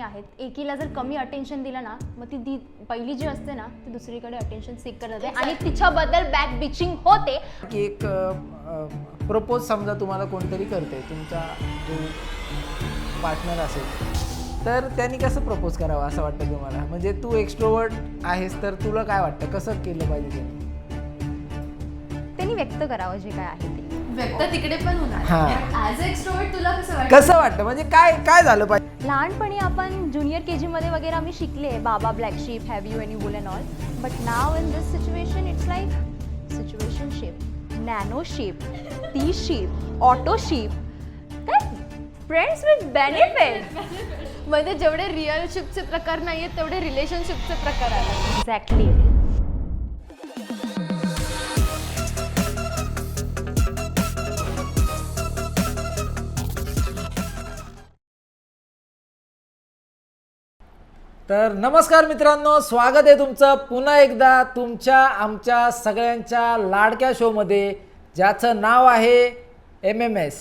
आहेत. एकीला जर कमी अटेन्शन दिलं ना मग ती पहिली जी असते ना ती दुसरीकडे अटेन्शन सीक करत जाते आणि तिच्याबद्दल बॅक बिचिंग होते. की एक प्रपोज समजा तुम्हाला कोणतरी करते, तुमचा जो पार्टनर असेल तर त्यांनी कसं प्रपोज करावं असं वाटतं तुम्हाला? म्हणजे तू एक्स्ट्रोवर्ट आहेस तर तुला काय वाटतं कसं केलं पाहिजे त्यांनी व्यक्त करावं जे काय आहे ते. व्यक्त तिकडे पण होणार. ॲज अ एक्स्ट्रोवर्ट तुला कसं वाटतं म्हणजे काय झालं पाहिजे? लहानपणी आपण ज्युनियर KG मध्ये वगैरे आम्ही शिकले baa baa black sheep have you any wool and all, but now in this situation it's like situationship, nanoship, ती शिप, ऑटोशिप, काय फ्रेंड्स विथ बेनिफिट. म्हणजे जेवढे रिअलशिपचे प्रकार नाही आहेत तेवढे रिलेशनशिपचे प्रकार आहेत. एक्झॅक्टली. तर नमस्कार मित्रांनो, स्वागत आहे तुमचं पुन्हा एकदा तुमच्या आमच्या सगळ्यांच्या लाडक्या शोमध्ये ज्याचं नाव आहे MMS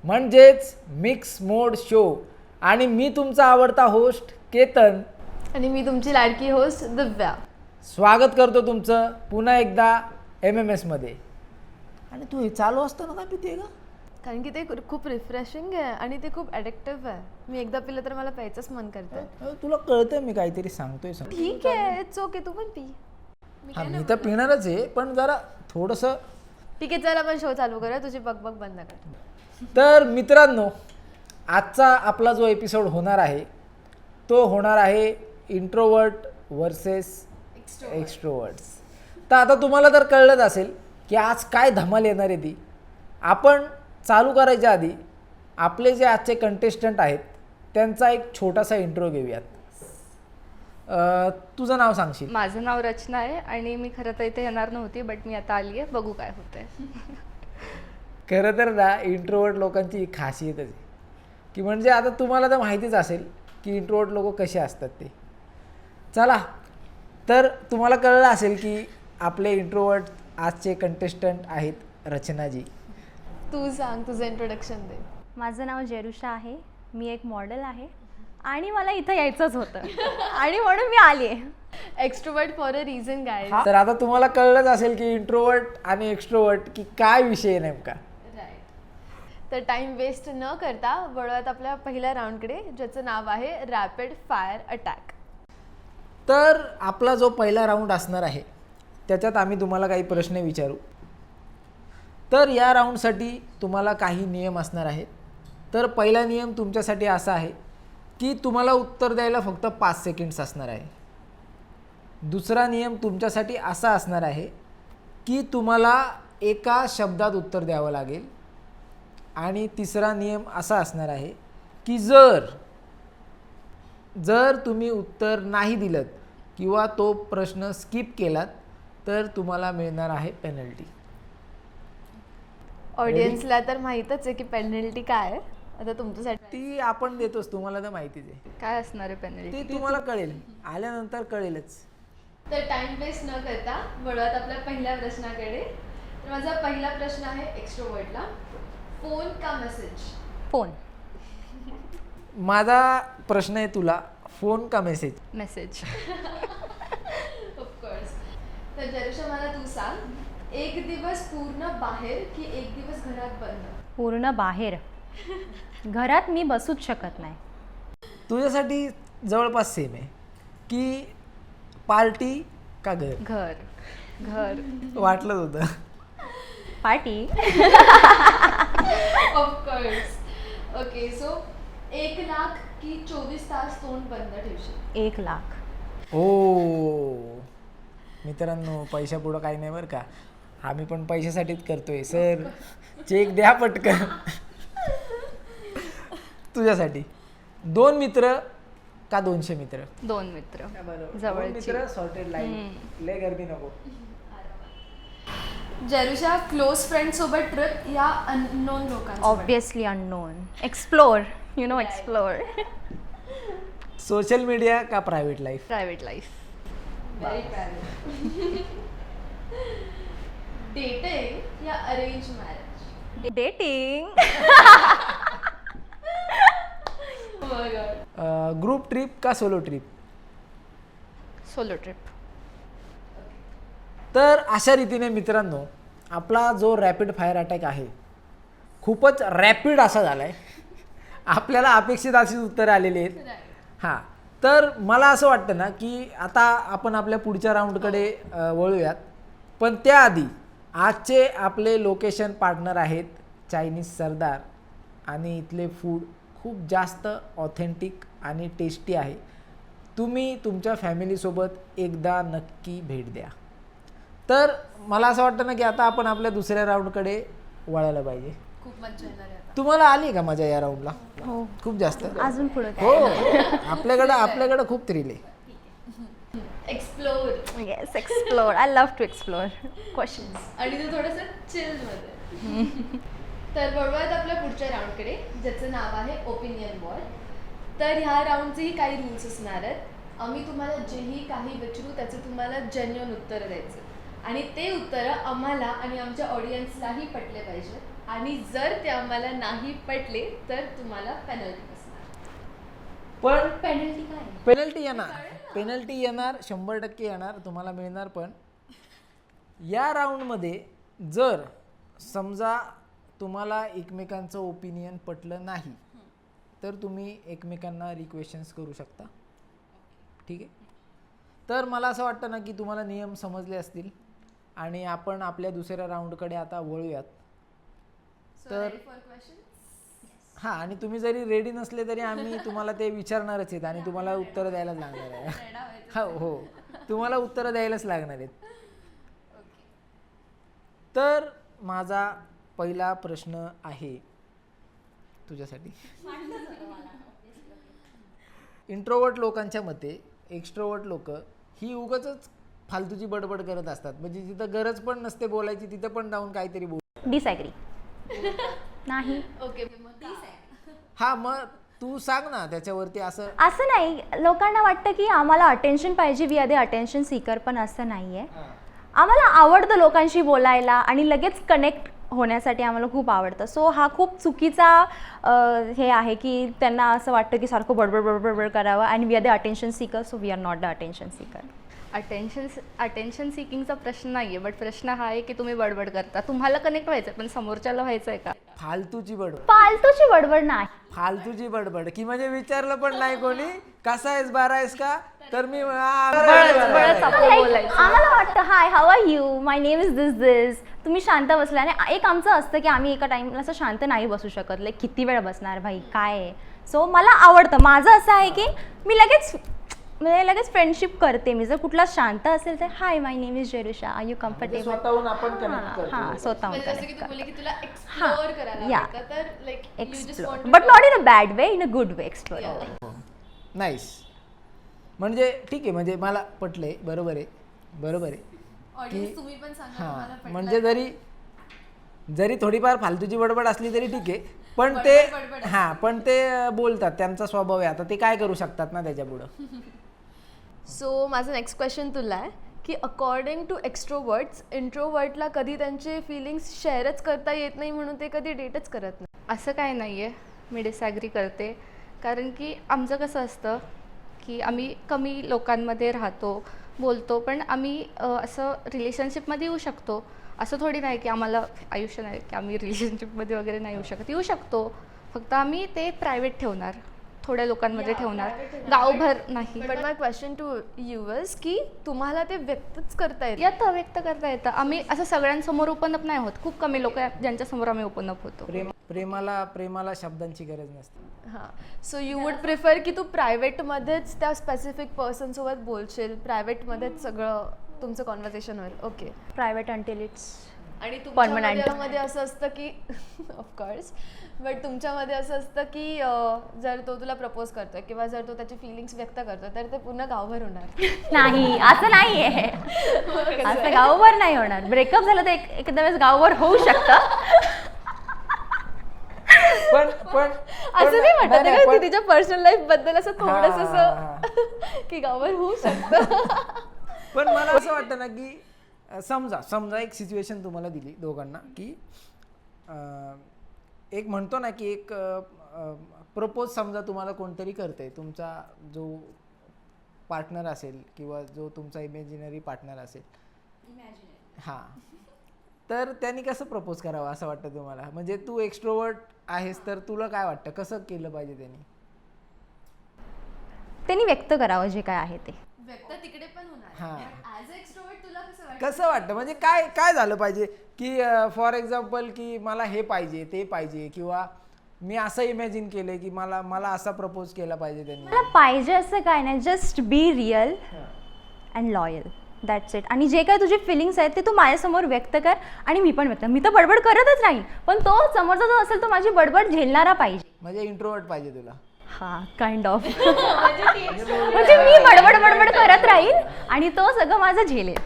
म्हणजेच मिक्स मोड शो. आणि मी तुमचा आवडता होस्ट केतन आणि मी तुमची लाडकी होस्ट दिव्या. स्वागत करतो तुमचं पुन्हा एकदा MMSमध्ये. आणि तू हे चालू असताना काय पिते का? कारण की ते खूप रिफ्रेशिंग आहे आणि ते खूप ॲडिक्टिव्ह आहे. मी एकदा पिलं तर मला प्यायचंच मन करतं. तुला कळतं मी काहीतरी सांगतोय ठीक आहे, इट्स ओके, तू पण पी. हा मी तर पिणारच आहे पण जरा थोडंसं. ठीक आहे, चल आपण शो चालू करूया. तुझी बकबक बंद कर. तर मित्रांनो, आजचा आपला जो एपिसोड होणार आहे तो होणार आहे इंट्रोवर्ट वर्सेस एक्स्ट्रोवर्ट्स. तर आता तुम्हाला तर कळलंच असेल की आज काय धमाल येणार आहे ती. आपण चालू करायच्या आधी आपले जे आजचे कंटेस्टंट आहेत त्यांचा एक छोटासा इंट्रो घेऊयात. तुझं नाव सांगशील? माझं नाव रचना आहे आणि मी खरं तर इथे येणार नव्हती, बट मी आता आली आहे. बघू काय होतंय. खरं तर ना इंट्रोवर्ट लोकांची एक खासियतच आहे की म्हणजे आता तुम्हाला तर माहितीच असेल की इंट्रोवर्ट लोक कसे असतात ते. चला, तर तुम्हाला कळलं असेल की आपले इंट्रोवर्ट आजचे कंटेस्टंट आहेत रचनाजी. तू सांग, तुझं इंट्रोडक्शन दे. माझं नाव जेरुषा आहे, मी एक मॉडेल आहे आणि मला इथं यायचंच होतं आणि म्हणून मी आली आहे. एक्स्ट्रोवर्ट फॉर अ रिझन गाय. तर आता तुम्हाला कळलंच असेल की इंट्रोवर्ट आणि एक्स्ट्रोवर्ट की काय विषय आहे नेमका. तर टाइम वेस्ट न करता वळूयात आपल्या पहिल्या राऊंडकडे, ज्याचं नाव आहे रॅपिड फायर अटॅक. तर आपला जो पहिला राऊंड असणार आहे त्याच्यात आम्ही तुम्हाला काही प्रश्न विचारू. तर या राऊंडसाठी तुम्हाला काही नियम असणार आहेत. तर पहिला नियम तुमच्यासाठी असा आहे की तुम्हाला उत्तर द्यायला फक्त 5 सेकंड्स असणार आहे. दुसरा नियम तुमच्यासाठी असा असणार आहे की तुम्हाला एका शब्दात उत्तर द्यावं लागेल. आणि तिसरा नियम असा असणार आहे की जर तुम्ही उत्तर नाही दिलं किंवा तो प्रश्न स्किप केलात तर तुम्हाला मिळणार आहे पेनल्टी. ऑडियन्सला तर माहीतच आहे की पेनल्टी काय आहे. आता तुमच्यासाठी ती आपण देतोच, तुम्हाला तर माहितीच आहे. काय असणार आहे पेनल्टी? ते तुम्हाला कळेल, आल्यानंतर कळेलच. तर टाइम वेस्ट न करता वळूयात आपल्या पहिल्या प्रश्नाकडे. तर माझा पहिला प्रश्न आहे एक्स्ट्रोवर्टला, फोन का मेसेज? फोन. माझा प्रश्न आहे तुला, फोन का मेसेज? मेसेज. ऑफकोर्स. तर जरुषा, मला तू सांग, एक दिवस पूर्ण बाहेर की एक दिवस घरात बंद? पूर्ण बाहेर. घरात मी बसूच शकत नाही. तुझ्यासाठी जवळपास सेम आहे की पार्टी का घर? घर. घर. वाटलंच होतं. Party. Of course. Okay, so 1 lakh की 24 तास तोंड बंद ठेवशील? 1 लाख. ओ मित्रांनो, पैशा पुढं काही नाही बरं का. आम्ही पण पैशासाठीच करतोय. सर चेक द्या पटकन. तुझ्यासाठी 2 मित्र का 200 मित्र? 2 मित्र. 2 जवळची. मित्र सॉर्टेड लाईन. लय गर्दी नको. जरुषा, क्लोज फ्रेंड सोबत ट्रिप या अननोन लोकांसोबत? Obviously unknown. Explore, you know, explore. Social media का private life? Private life. Very private. Dating या arrange marriage? Dating. Group trip का सोलो ट्रिप? Solo trip. तर अशा रीतीने मित्रांनो आपला जो रॅपिड फायर अटॅक आहे खूपच रॅपिड असा झाला आहे. आपल्याला अपेक्षित अशी उत्तरं आलेली आहेत. हां, तर मला असं वाटतं ना की आता आपण आपल्या पुढच्या राऊंडकडे वळूयात. पण त्याआधी आजचे आपले लोकेशन पार्टनर आहेत चायनीज सरदार आणि इथले फूड खूप जास्त ऑथेंटिक आणि टेस्टी आहे. तुम्ही तुमच्या फॅमिलीसोबत एकदा नक्की भेट द्या. तर मला असं वाटतं ना की आता आपण आपल्या दुसऱ्या राऊंडकडे वळायला पाहिजे. खूप मजा येणार आहे आता. तुम्हाला आली का मजा या राऊंडला? हो, खूप जास्त. अजून पुढे हो, आपल्याकडं खूप थ्रिल आहे. Explore. Yes, explore. I love to explore. Questions. आणि तू थोडंसं चिल मध्ये. तर वळूयात आपल्या पुढच्या राऊंडकडे ज्याचं नाव आहे ओपिनियन वॉर. तर ह्या राऊंडचेही काही रूल्स असणार आहेत. आम्ही तुम्हाला जेही काही विचारू त्याचं तुम्हाला जेन्युइन उत्तर द्यायचं आणि ते उत्तरं आम्हाला आणि आमच्या ऑडियन्सलाही पटले पाहिजे. आणि जर ते आम्हाला नाही पटले तर तुम्हाला पेनल्टी असणार. पण पेनल्टी काय? पेनल्टी येणार 100% येणार, तुम्हाला मिळणार. पण या राऊंडमध्ये जर समजा तुम्हाला एकमेकांचं ओपिनियन पटलं नाही तर तुम्ही एकमेकांना रिक्वेशन्स करू शकता. ठीक आहे. तर मला असं वाटतं ना की तुम्हाला नियम समजले असतील आणि आपण आपल्या दुसऱ्या राऊंडकडे आता वळूयात. तर हां, आणि तुम्ही जरी रेडी नसले तरी आम्ही तुम्हाला ते विचारणारच आहेत आणि तुम्हाला उत्तरं द्यायलाच लागणार आहे. हो, तुम्हाला उत्तरं द्यायलाच लागणार आहेत. तर माझा पहिला प्रश्न आहे तुझ्यासाठी. इंट्रोवर्ट लोकांच्या मते एक्स्ट्रोवर्ट लोक ही उगाचच फालतूची बडबड करत असतात. म्हणजे जिथं गरज पण नसते बोलायची तिथं पण जाऊन काहीतरी बोल. डिसॅग्री. नाही. ओके. हा, मग तू सांग ना त्याच्यावरती. असं नाही, लोकांना वाटतं की आम्हाला अटेन्शन पाहिजे, we are the attention seeker. पण असं नाही आहे. आम्हाला आवडतं लोकांशी बोलायला आणि लगेच कनेक्ट होण्यासाठी आम्हाला खूप आवडतं. सो हा खूप चुकीचा हे आहे की त्यांना असं वाटतं की सारखं बडबड बडबड बडबड करावं. आणि we are the attention seeker, so we are not the attention seeker. Attention सिकिंगचा प्रश्न नाही आहे, बट प्रश्न हा आहे की तुम्ही बडबड करता. तुम्हाला कनेक्ट व्हायचं पण समोरच्याला व्हायचं आहे का? फालतूची बडबड. फालतूची बडबड नाही. फालतूची बडबड की म्हणजे विचारलं पण नाही कोणी कसा आहेस, बारा आहेस का, तर मी बळच आपण बोलायचं. आम्हाला वाटतं hi, how are you, my name is this. तुम्ही शांत बसला. आणि एक आमचं असतं की आम्ही एका टाइमला असं शांत नाही बसू शकत. लाईक किती वेळ बसणार भाई, काय आहे. सो मला आवडतं. माझं असं आहे की मी लगेच फ्रेंडशिप करते. मी जर कुठला शांत असेल तर hi, my name is Jerusha, are you comfortable. स्वतःहून आपण connect करतो. हां, स्वतःहून म्हणजे जसं की connect तू बोलली करतो. की तुला एक्सप्लोर करायला या. आवडतं, तर like you just explore, want but not in a bad way, in a good way. Explore. Nice. म्हणजे ठीक आहे, म्हणजे मला पटलंय. बरोबर आहे ऑडियन्स तुम्ही पण सांगा तुम्हाला हां, पटलं म्हणजे का? जरी थोडीफार फालतूची बडबड असली तरी ठीक आहे. पण बडबड ते बडबड हां, पण ते बोलतात, त्यांचा स्वभाव आहे. आता ते काय करू शकतात ना त्याच्यापुढं. सो माझं नेक्स्ट क्वेश्चन तुला आहे की अकॉर्डिंग टू एक्स्ट्रोवर्ट्स इंट्रोवर्टला कधी त्यांचे फिलिंग्स शेअरच करता येत नाही म्हणून ते कधी डेटच करत नाही. असं काय नाही आहे, मी डिसॅग्री करते. कारण की आमचं कसं असतं की आम्ही कमी लोकांमध्ये राहतो, बोलतो, पण आम्ही असं रिलेशनशिपमध्ये येऊ शकतो. असं थोडी नाही की आम्हाला आयुष्य नाही की आम्ही रिलेशनशिपमध्ये वगैरे नाही येऊ शकत. येऊ शकतो, फक्त आम्ही ते प्रायव्हेट ठेवणार, थोड्या लोकांमध्ये ठेवणार, गावभर नाही. But my question to you is की तुम्हाला ते व्यक्तच करता येत येतं, व्यक्त करता येतं. आम्ही असं सगळ्यांसमोर ओपन अप नाही होत. खूप कमी लोक ज्यांच्यासमोर आम्ही ओपन अप होतो. प्रेमाला शब्दांची गरज नसते. हां. सो यू वुड प्रिफर की तू प्रायव्हेटमध्येच त्या स्पेसिफिक पर्सनसोबत बोलशील, प्रायव्हेटमध्येच सगळं तुमचं कॉन्व्हर्सेशन होईल. ओके. प्रायव्हेट अंटिल इट्स आणि Permanent. तुमच्यामध्ये असं असतं की ऑफकोर्स, बट तुमच्यामध्ये असं असतं की जर तो तुला प्रपोज करतोय किंवा जर तो त्याची फिलिंग्स व्यक्त करतोय तर ते पूर्ण गावभर होणार. नाही, असं नाही आहे. असं गावभर नाही होणार. ब्रेकअप झालं तर एखाद्या वेळेस गावभर होऊ शकतं. पण असं नाही वाटत नाही, का पण- की तिच्या पर्सनल लाईफ बद्दल असं थोडंसं हां, असं की गावभर होऊ शकतं. पण मला असं वाटतं ना की समजा एक सिच्युएशन तुम्हाला दिली दोघांना की एक म्हणतो ना की एक प्रपोज समजा तुम्हाला कोणतरी करते, तुमचा जो पार्टनर असेल किंवा जो तुमचा इमॅजिनरी पार्टनर असेल, हां, तर त्यांनी कसं प्रपोज करावं असं वाटतं तुम्हाला? म्हणजे तू एक्स्ट्रोवर्ट आहेस तर तुला काय वाटतं कसं केलं पाहिजे त्यांनी? त्यांनी व्यक्त करावं जे काय आहे ते. व्यक्त तिकडे पण होणार हां. ॲज अ एक्स्ट्रोवर्ट तुला कसं वाटतं? कसं वाटतं म्हणजे काय काय झालं पाहिजे की फॉर एक्झाम्पल की मला हे पाहिजे ते पाहिजे, किंवा मी असं इमॅजिन केलं की मला मला असा प्रपोज केला पाहिजे त्यांनी? मला पाहिजे असं काय नाही, just be real and loyal, that's it. आणि जे काय तुझे फिलिंग्स आहेत ते तू माझ्यासमोर व्यक्त कर आणि मी पण व्यक्त. मी तर बडबड करतच राहील, पण तो समोरचा जो असेल तो माझी बडबड झेलणारा पाहिजे. म्हणजे इंट्रोवर्ट पाहिजे तुला? हा, काइंड ऑफ. म्हणजे मी बडबड बडबड करत राहील आणि तो सगळं माझं झेलेल.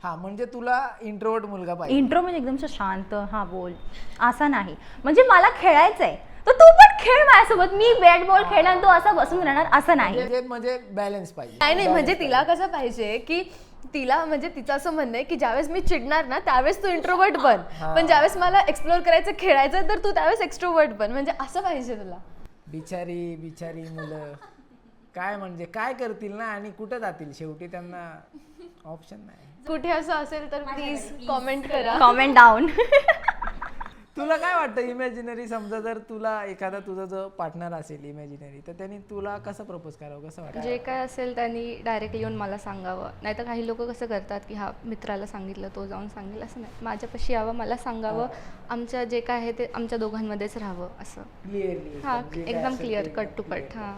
हा, म्हणजे तुला इंट्रोवर्ट मुलगा पाहिजे? इंट्रो म्हणजे एकदम शांत, हा बोल असा नाही. म्हणजे मला खेळायचंय तर तू पण खेळ माझ्यासोबत. मी बॅट बॉल खेळला आणि तू असा बसून राहणार असं नाही. म्हणजे बॅलन्स पाहिजे. नाही म्हणजे तिला कसं पाहिजे की तिला म्हणजे तिचं असं म्हणणं आहे की ज्यावेळेस मी चिडणार ना त्यावेळेस तू इंट्रोवर्ट बन, पण ज्यावेळेस मला एक्सप्लोर करायचं खेळायचं तर तू त्यावेळेस एक्स्ट्रोवर्ट बन. म्हणजे असं पाहिजे तुला. बिचारी बिचारी मुलं काय म्हणजे काय करतील ना आणि कुठं जातील शेवटी, त्यांना ऑप्शन नाही. कुठे असं असेल तर प्लीज कॉमेंट करा. Comment down. तुला काय वाटतं इमॅजिनरी समजा जर तुला एखादा तुझा जो पार्टनर असेल इमॅजिनरी, तर त्यांनी तुला कसं प्रपोज करावं कसं वाटतं? जे काय असेल त्यांनी डायरेक्ट येऊन मला सांगावं. नाहीतर काही लोक कसं करतात की हा मित्राला सांगितलं तो जाऊन सांगेल, असं नाही. माझ्यापाशी यावं, मला सांगावं, आमचं जे काय आहे ते आमच्या दोघांमध्येच राहावं असं. क्लिअरली हां, एकदम क्लिअर, कट टू कट. हां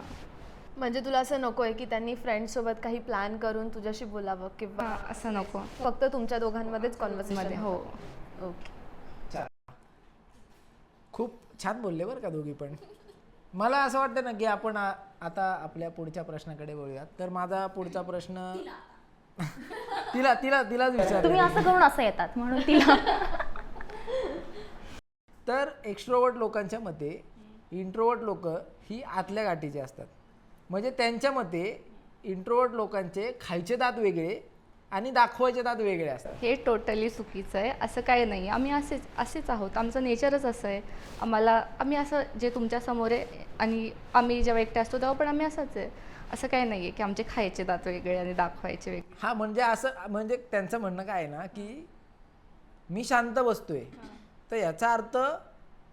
म्हणजे तुला असं नको आहे की त्यांनी फ्रेंड सोबत काही प्लॅन करून तुझ्याशी बोलावं किंवा हां, असं नको फक्त तुमच्या दोघांमध्येच कॉन्व्हर्सेशन मध्ये. हो, ओके. खूप छान बोलले बरं का दोघी पण. मला असं वाटतं ना की आपण आता आपल्या पुढच्या प्रश्नाकडे वळूयात. तर माझा पुढचा प्रश्न तिलाच विचार. तुम्ही असं करून असं येतात म्हणून तिला. तर एक्स्ट्रोवर्ट लोकांच्या मते इंट्रोवर्ट लोक ही आतल्या गाठीचे असतात. म्हणजे त्यांच्या मते इंट्रोवर्ट लोकांचे खायचे दात वेगळे आणि दाखवायचे दात वेगळे असतात. हे टोटली चुकीचं आहे. असं काही नाही. आम्ही असेच आहोत. आमचं नेचरच असं आहे. आम्ही असं जे तुमच्या समोर आहे आणि आम्ही जेव्हा एकटे असतो तेव्हा पण आम्ही असंच आहे. असं काही नाही आहे की आमचे खायचे दात वेगळे आणि दाखवायचे वेगळे. हा, म्हणजे असं म्हणजे त्यांचं म्हणणं काय आहे ना की मी शांत बसतोय तर याचा अर्थ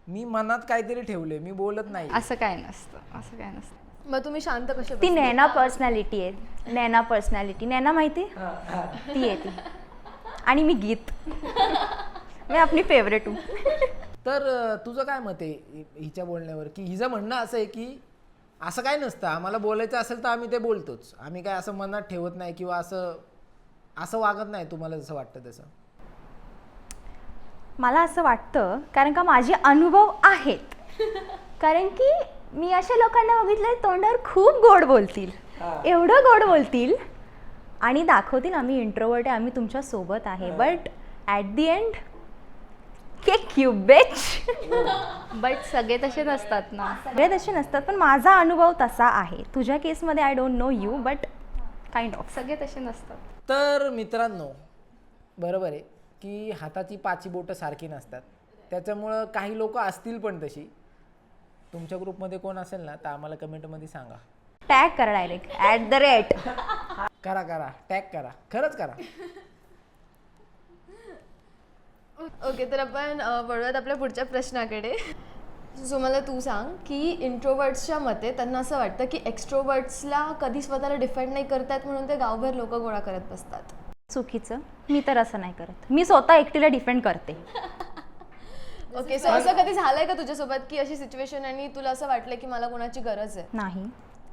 मी मनात काहीतरी ठेवले, मी बोलत नाही. असं काय नसतं, असं काय नसतं. मग तुम्ही शांत कसे ती नैना पर्सनॅलिटी आहे. नैना पर्सनॅलिटी. नैना माहिती? ती आहे ती. आणि मी गीत. मी आपली फेवरेट हूँ. तर तुझं काय मत आहे हिच्या बोलण्यावर? की हिचं म्हणणं असं आहे की असं काय नसतं, आम्हाला बोलायचं असेल तर आम्ही ते बोलतोच, आम्ही काय असं मनात ठेवत नाही किंवा असं वागत नाही तुम्हाला जसं वाटतं तसं. मला असं वाटतं कारण का माझे अनुभव आहेत. कारण की मी अशा लोकांना बघितलं तोंडावर खूप गोड बोलतील, एवढं गोड बोलतील आणि दाखवतील आम्ही इंट्रोवर्ट आहे, आम्ही तुमच्या सोबत आहे, but at the end kick you beach. But सगळे तसे नसतात ना. सगळे तसे नसतात, पण माझा अनुभव तसा आहे. तुझ्या केसमध्ये I don't know you, but kind of. सगळे तसे नसतात. तर मित्रांनो, बरोबर आहे की हाताची पाची बोटं सारखी नसतात. त्याच्यामुळं काही लोक असतील पण तशी. तुमच्या ग्रुपमध्ये कोण असेल ना तर आम्हाला कमेंटमध्ये सांगा. टॅग करा डायरेक्ट @. करा टॅग करा, खरंच करा. ओके, तर आपण वळूयात आपल्या पुढच्या प्रश्नाकडे. सो मला तू सांग की इंट्रोवर्ट्सच्या मते त्यांना असं वाटतं की एक्स्ट्रोवर्ट्सला कधी स्वतःला डिफाईन नाही करतात म्हणून ते गावभर लोक गोळा करत बसतात. चुकीचं. मी तर असं नाही करत. मी स्वतः एकटीला डिफेंड करते. ओके, सो असं कधी झालंय का तुझ्यासोबत की अशी सिच्युएशन आणि तुला असं वाटलं की मला कोणाची गरज आहे, नाही.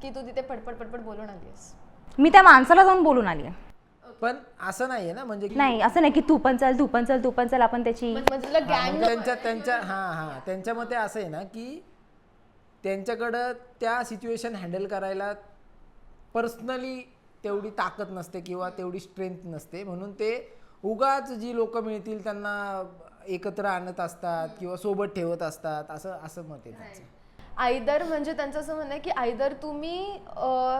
की तू तिथे पटपट बोलून आलीस? मी त्या माणसाला जाऊन बोलून आली आहे. पण असं नाहीये ना म्हणजे की नाही, असं नाही की तू पण चल आपण त्याची. म्हणजे तुला गँग त्यांच्या मते असं आहे ना की त्यांच्याकडं त्या सिच्युएशन हँडल करायला पर्सनली तेवढी ताकद नसते किंवा तेवढी स्ट्रेंथ नसते, म्हणून ते उगाच जी लोक मिळतील त्यांना एकत्र आणत असतात किंवा सोबत ठेवत असतात, असं मत आहे त्यांचं. आयदर म्हणजे त्यांचं असं म्हणणं आहे की आयदर तुम्ही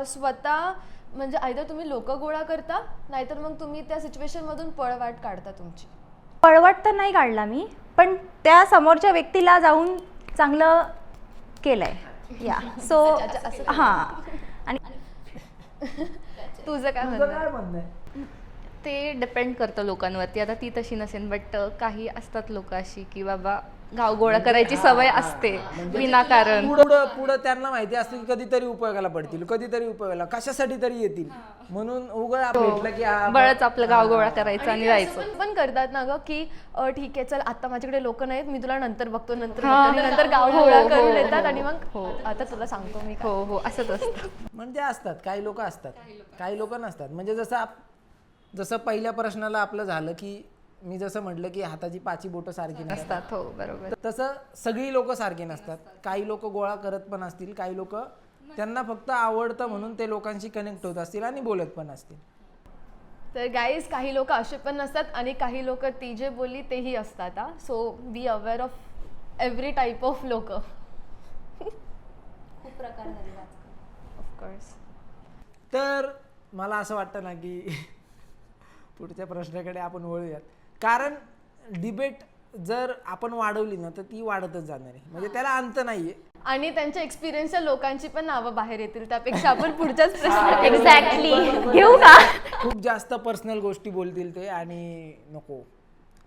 स्वतः म्हणजे आयदर तुम्ही लोक गोळा करता, नाहीतर मग तुम्ही त्या सिच्युएशन मधून पळवाट काढता तुमची. पळवाट तर नाही काढला मी, पण त्या समोरच्या व्यक्तीला जाऊन चांगलं केलंय. या सो हां. आणि तुझं काय तुझं म्हणणं काय म्हणणं आहे? ते डिपेंड करतं लोकांवरती. आता ती तशी नसेल, बट काही असतात लोक अशी की बाबा गावगोळा करायची सवय असते विनाकारण. पुढं त्यांना माहिती असतं की कधीतरी उपयोगाला पडतील, कधीतरी उपयोगाला कशासाठी तरी येतील, म्हणून उघड भेटलं की बळच आपलं गावगोळा करायचं आणि जायचं. पण करतात ना ग की ठीक आहे चल आता माझ्याकडे लोक नाहीत, मी तुला नंतर बघतो, नंतर गावगोळा करून येतात आणि मग आता तुला सांगतो मी. हो हो असंच असतं. म्हणजे असतात काही लोक असतात, काही लोक नसतात. म्हणजे जसं पहिल्या प्रश्नाला आपलं झालं की मी जसं म्हटलं की हाताची पाची बोटं सारखी नसतात, असतात हो बरोबर. तसं सगळी लोक सारखी नसतात. काही लोक गोळा करत पण असतील, काही लोक त्यांना फक्त आवडतं म्हणून ते लोकांशी कनेक्ट होत असतील आणि बोलत पण असतील. तर गाईज काही लोक असे पण नसतात आणि काही लोक ती जे बोलली तेही असतात. So be aware of every type of लोक. खूप प्रकार झाले ऑफकोर्स. तर मला असं वाटतं ना की पुढच्या प्रश्नाकडे आपण वळूयात, कारण डिबेट जर आपण वाढवली ना तर ती वाढतच जाणार आहे, म्हणजे त्याला अंत नाहीये. आणि त्यांच्या एक्सपिरियन्सच्या लोकांची पण नावं बाहेर येतील, त्यापेक्षा आपण पुढच्याच प्रश्न. एक्झॅक्टली. घेऊ का? खूप जास्त पर्सनल गोष्टी बोलतील ते आणि नको,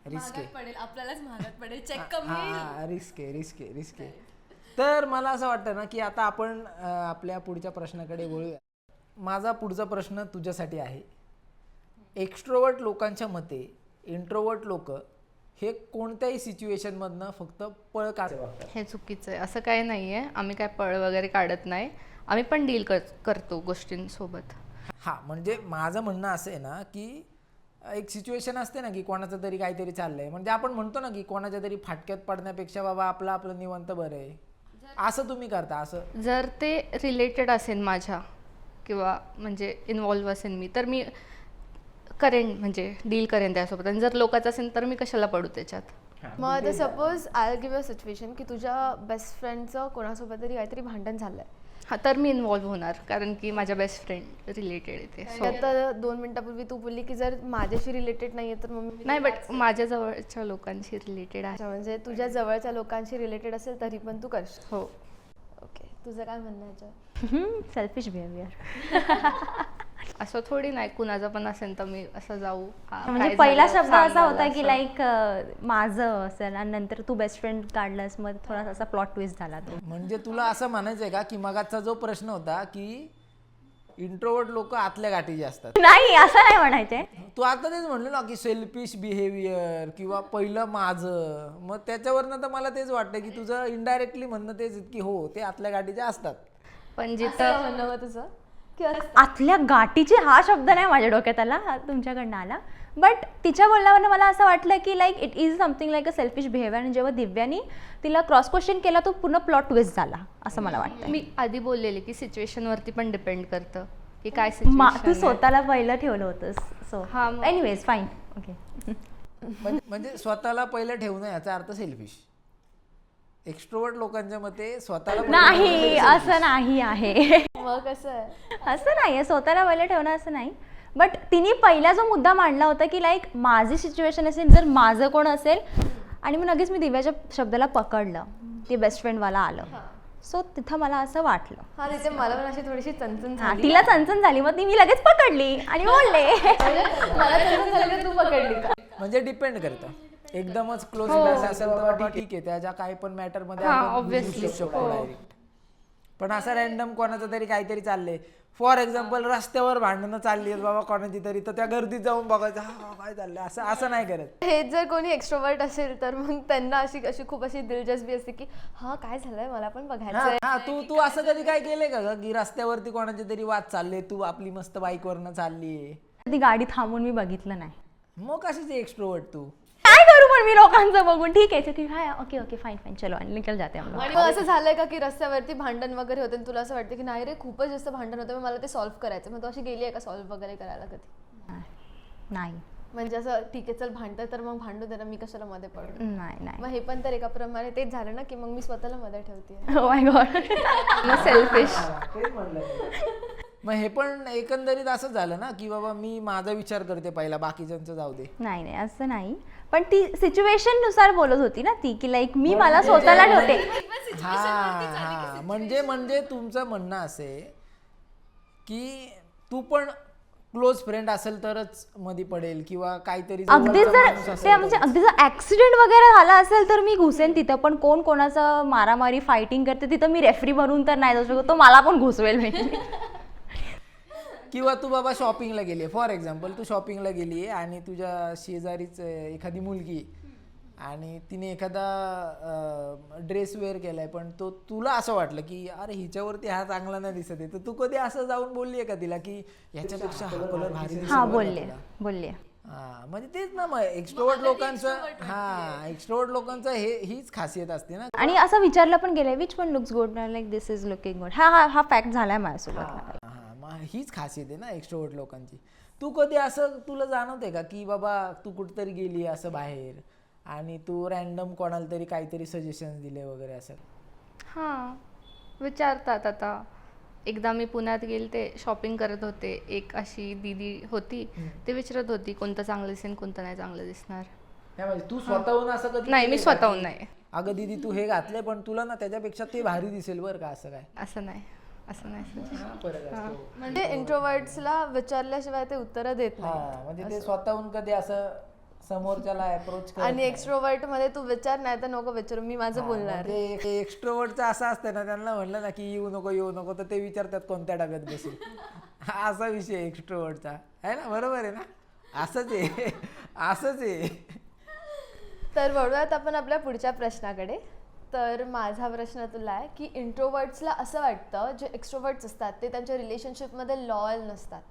रिस्क आहे. पडेल आपल्यालाच महागात पडेल. रिस्क आहे. तर मला असं वाटतं ना की आता आपण आपल्या पुढच्या प्रश्नाकडे वळूया. माझा पुढचा प्रश्न तुझ्यासाठी आहे. एक्स्ट्रोवर्ट लोकांच्या मते इंट्रोवर्ट लोक हे कोणत्याही सिच्युएशनमधनं फक्त पळ का वागतात? हे चुकीचं आहे. असं काही नाही आहे. आम्ही काय पळ वगैरे काढत नाही. आम्ही पण डील करतो गोष्टींसोबत. हां, म्हणजे माझं म्हणणं असं आहे ना की एक सिच्युएशन असते ना की कोणाचं तरी काहीतरी चाललंय, म्हणजे आपण म्हणतो ना की कोणाच्या तरी फाटक्यात पडण्यापेक्षा बाबा आपलं निवांत बरं आहे, असं तुम्ही करता? असं जर ते रिलेटेड असेल माझ्या किंवा म्हणजे इन्व्हॉल्व्ह असेल मी, तर मी करेन, म्हणजे डील करेन त्यासोबत. आणि जर लोकांचं असेल तर मी कशाला पडू त्याच्यात. मग आता suppose I give a situation की तुझ्या बेस्ट फ्रेंडचं कोणासोबत तरी काहीतरी भांडण झालंय. हां, तर मी इन्व्हॉल्व्ह होणार, कारण की माझ्या बेस्ट फ्रेंड रिलेटेड आहे ते. सो आता 2 मिनिटापूर्वी तू बोलली की जर माझ्याशी रिलेटेड नाहीये तर मग नाही, बट माझ्या जवळच्या लोकांशी रिलेटेड आहे. अच्छा, म्हणजे तुझ्या जवळच्या लोकांशी रिलेटेड असेल तरी पण तू करशील. हो. ओके, तुझं काय म्हणणं आहे याच्यावर? Selfish behaviour. असं थोडी नाही, कुणाचं पण असेल तर मी असं जाऊ. म्हणजे पहिला शब्द असा होता की लाईक माझं असेल आणि नंतर तू बेस्ट फ्रेंड काढलास, मग थोडासा असा प्लॉट ट्विस्ट झाला तो. म्हणजे तुला असं म्हणायचंय का की मगाचा जो प्रश्न होता की इंट्रोवर्ट लोक आतल्या गाठीचे असतात, नाही असं नाही म्हणायचे. तू आता तेच म्हणलो ना की सेल्फिश बिहेवियर किंवा पहिलं माझं, मग त्याच्यावरनं तर मला तेच वाटतं की तुझं इनडायरेक्टली म्हणणं तेच की हो ते आतल्या गाठीचे असतात. पण काय जिथं म्हणणं मग तुझं? आतल्या गाठीचे हा शब्द नाही माझ्या डोक्यात आला, हा तुमच्याकडनं आला. बट तिच्या बोलण्यावरनं मला असं वाटलं की like it is something like a selfish behaviour. आणि जेव्हा दिव्यानी तिला क्रॉस क्वेश्चन केला तो पूर्ण प्लॉट ट्विस्ट झाला असं मला वाटतं. मी आधी बोललेले की सिच्युएशनवरती पण डिपेंड करतं की काय तू सिच्युएशन. स्वतःला पहिलं ठेवलं होतंस. सो हा, मग. Anyways fine. ओके. म्हणजे स्वतःला पहिलं ठेवणं याचा अर्थ सेल्फिश. एक्स्ट्रोवर्ट लोकांच्या मते स्वतःला नाही, असं नाही आहे. मग कसं आहे? असं नाही आहे, स्वतःला पहिलं ठेवणं असं नाही. बट तिने पहिला जो मुद्दा मांडला होता की लाईक माझी सिच्युएशन असेल, जर माझं कोण असेल, आणि मग लगेच मी दिव्याच्या शब्दाला पकडलं, ते बेस्ट फ्रेंडवाला आलं. सो तिथं मला असं वाटलं. हा, तिथे मला पण अशी थोडीशी चणचण हा, झाली. तिला चणचण झाली, मग ती मी लगेच पकडली आणि बोलले. मला चणचण झाली तर तू पकडली का? म्हणजे डिपेंड करतं. एकदमच क्लोज असेल तर ठीक आहे, त्याच्या काही पण मॅटर मध्ये आपण विसरू शकतो direct. पण असं रॅन्डम कोणाचं तरी काहीतरी चाललंय, फॉर एक्झाम्पल रस्त्यावर भांडणं चालली आहेत बाबा कोणाची तरी, तर त्या गर्दीत जाऊन बघायचं हा काय चाललंय, असं नाही करत. हे जर कोणी एक्स्ट्रोवर्ट असेल तर मग त्यांना अशी खूप अशी दिलचस्पी असते की हा काय झालंय मला पण बघायचंय. हा, तू असं कधी काय केलंय का की रस्त्यावरती कोणाचे तरी वाद चालले, तू आपली मस्त बाईकवरनं चाललीये, ती गाडी थांबून मी बघितलं नाही. मग कशाची एक्स्ट्रोवर्ट तू? काय करू पण मी लोकांचं बघून, ठीक आहे की हाय ओके ओके फाईन फाईन चलो आणि निकल जाते हम लोग. आणि मग असं झालंय का की रस्त्यावरती भांडण वगैरे होते आणि तुला असं वाटतं की नाही रे खूपच जास्त भांडण होतं, मला ते सॉल्व्ह करायचं, मग तू अशी गेली आहे का सॉल्व्ह वगैरे करायला कधी? नाही म्हणजे असं ठीक आहे चल भांडतंय तर मग भांडू दे ना, मी कशाला मध्ये पडू. नाही. मग हे पण तर एका प्रमाणे तेच झालं ना की मग मी स्वतःला मध्ये ठेवते. ओ माय गॉड. सेल्फिश. तेच म्हटलं. मग हे पण एकंदरीत असं झालं ना की बाबा मी माझा विचार करते पहिला, बाकीच्यांचं जाऊ दे. नाही असं नाही. पण ती सिच्युएशन नुसार बोलत होती ना ती, की लाईक मी मला स्वतःला ठेवते. हा म्हणजे तुमचं म्हणणं असे की तू पण क्लोज फ्रेंड असेल तरच मध्ये पडेल किंवा काहीतरी अगदी जवळचा जर माणूस असेल ते म्हणजे अगदी जर ऍक्सिडेंट वगैरे झाला असेल तर मी घुसेन तिथं, पण कोण कोणाचं मारामारी फायटिंग करते तिथं मी रेफरी बनून तर नाही जाऊ शकत, तो मला पण घुसवेल मी. किंवा तू बाबा शॉपिंगला गेली, फॉर एक्झाम्पल तू शॉपिंगला गेली आणि तुझ्या शेजारीच एखादी मुलगी आणि तिने एखादा ड्रेस वेअर केलाय, पण तो तुला असं वाटलं की अरे हिच्यावरती हा चांगला नाही दिसत आहे, तर तू कधी असं जाऊन बोलली आहे का तिला की ह्याच्यापेक्षा हा कलर भारी दिसेल हा बरं का बोलले. तुला? हा म्हणजे तेच ना, मग एक्स्ट्रोवर्ट लोकांचं हीच खासियत असते ना. आणि असं विचारलं पण गेलंय which one looks good, like this is looking good. हा फॅक्ट झालाय माझ्यासोबत. मग हीच खासियत आहे ना एक्स्ट्रोवर्ट लोकांची. तू कधी असं तुला जाणवते का की बाबा तू कुठेतरी गेली असं बाहेर आणि तू रॅन्डम कोणाला तरी काहीतरी सजेशन दिले वगैरे असं? हां, विचारतात. आता एकदा मी पुण्यात गेले ते शॉपिंग करत होते, एक अशी दीदी होती, ते विचारत होती कोणतं चांगलं दिसेल कोणतं नाही चांगलं दिसणार. नाही म्हणजे तू स्वतःहून असं कधी नाही, मी केलंय का स्वतःहून की, नाही. अगं दीदी तू हे घातले पण तुला ना त्याच्यापेक्षा ते भारी दिसेल बरं का, असं काय? असं नाही. हा, फरक असतो. म्हणजे इंट्रोवर्ट्सला विचारल्याशिवाय ते उत्तरं देत नाही. हा म्हणजे ते स्वतःहून कधी असं समोरच्याला अप्रोच करत आणि नाही. एक्स्ट्रोवर्ट मध्ये तू विचार नाही तर नको विचारू, मी माझं बोलणार. म्हणजे एक्स्ट्रोवर्टचं असं असतं ना, त्यांना म्हणलं ना की येऊ नको तर ते विचारतात कोणत्या डब्यात बसेल. हा असा विषय एक्स्ट्रोवर्टचा आहे ना, बरोबर आहे ना? असंच आहे. तर वळूयात आपण आपल्या पुढच्या प्रश्नाकडे. तर माझा प्रश्न तुला आहे की इंट्रोवर्ट्सला असं वाटतं जे एक्स्ट्रोवर्ट्स असतात ते त्यांच्या रिलेशनशिपमध्ये लॉयल नसतात.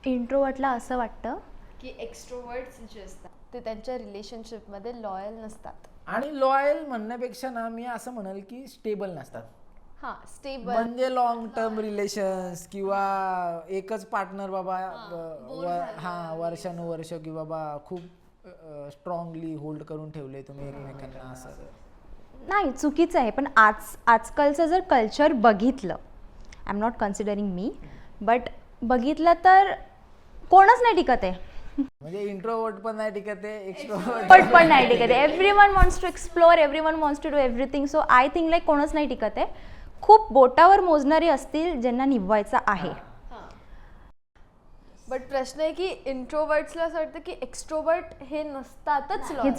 इंट्रोवर्टला असं वाटतं की एक्स्ट्रोवर्ट्स जे असतात ते त्यांच्या रिलेशनशिपमध्ये लॉयल नसतात. आणि लॉयल म्हणण्यापेक्षा ना मी असं म्हणेल की स्टेबल नसतात. हां, स्टेबल म्हणजे लॉंग टर्म रिलेशन्स किंवा एकच पार्टनर बाबा वर्षानुवर्ष की बाबा खूप स्ट्रॉंगली होल्ड करून ठेवले तुम्ही एकमेकांना, असं नाही, चुकीचं आहे. पण आजकालचं जर कल्चर बघितलं, I am not considering me, but बघितलं तर कोणच नाही टिकत आहे. म्हणजे इंट्रोवर्ट पण नाही टिकत आहे, एक्स्ट्रोवर्ट पण नाही टिकत आहे. Everyone wants to explore, everyone wants to do everything. So I think like कोणच नाही टिकत आहे. खूप बोटावर मोजणारी असतील ज्यांना निभवायचं आहे. बट प्रश्न आहे की इंट्रोवर्ट्सला असं वाटतं की एक्स्ट्रोवर्ट हे नसतातच हे loyal.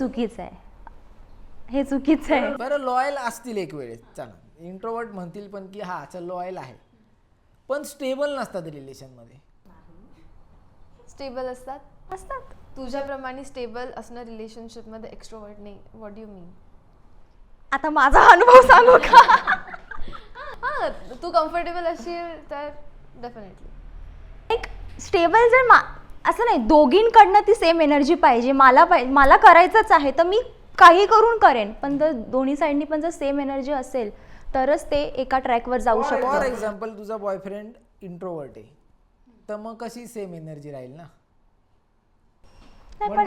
चुकीचं आहे. बरं लॉयल असतील एक वेळेस, चला इंट्रोवर्ट म्हणतील पण की हा चल लॉयल आहे, पण स्टेबल नसतात रिलेशनमध्ये. स्टेबल असतात. तुझ्याप्रमाणे स्टेबल असणं रिलेशनशिपमध्ये एक्स्ट्रोवर्ट नाही. व्हॉट डू यू मीन? आता माझा अनुभव सांगू का? हां, तू कम्फर्टेबल असशील तर डेफिनेटली. एक स्टेबल जर असं नाही, दोघींकडनं ती सेम एनर्जी पाहिजे. मला करायचंच आहे तर मी काही करून करेन, पण जर दोन्ही साईडनी पण जर सेम एनर्जी असेल तरच ते एका ट्रॅकवर जाऊ फॉर शकतं. एक्झाम्पल तुझा बॉयफ्रेंड इंट्रोवर्ट आहे तर मग कशी सेम एनर्जी राहील ना.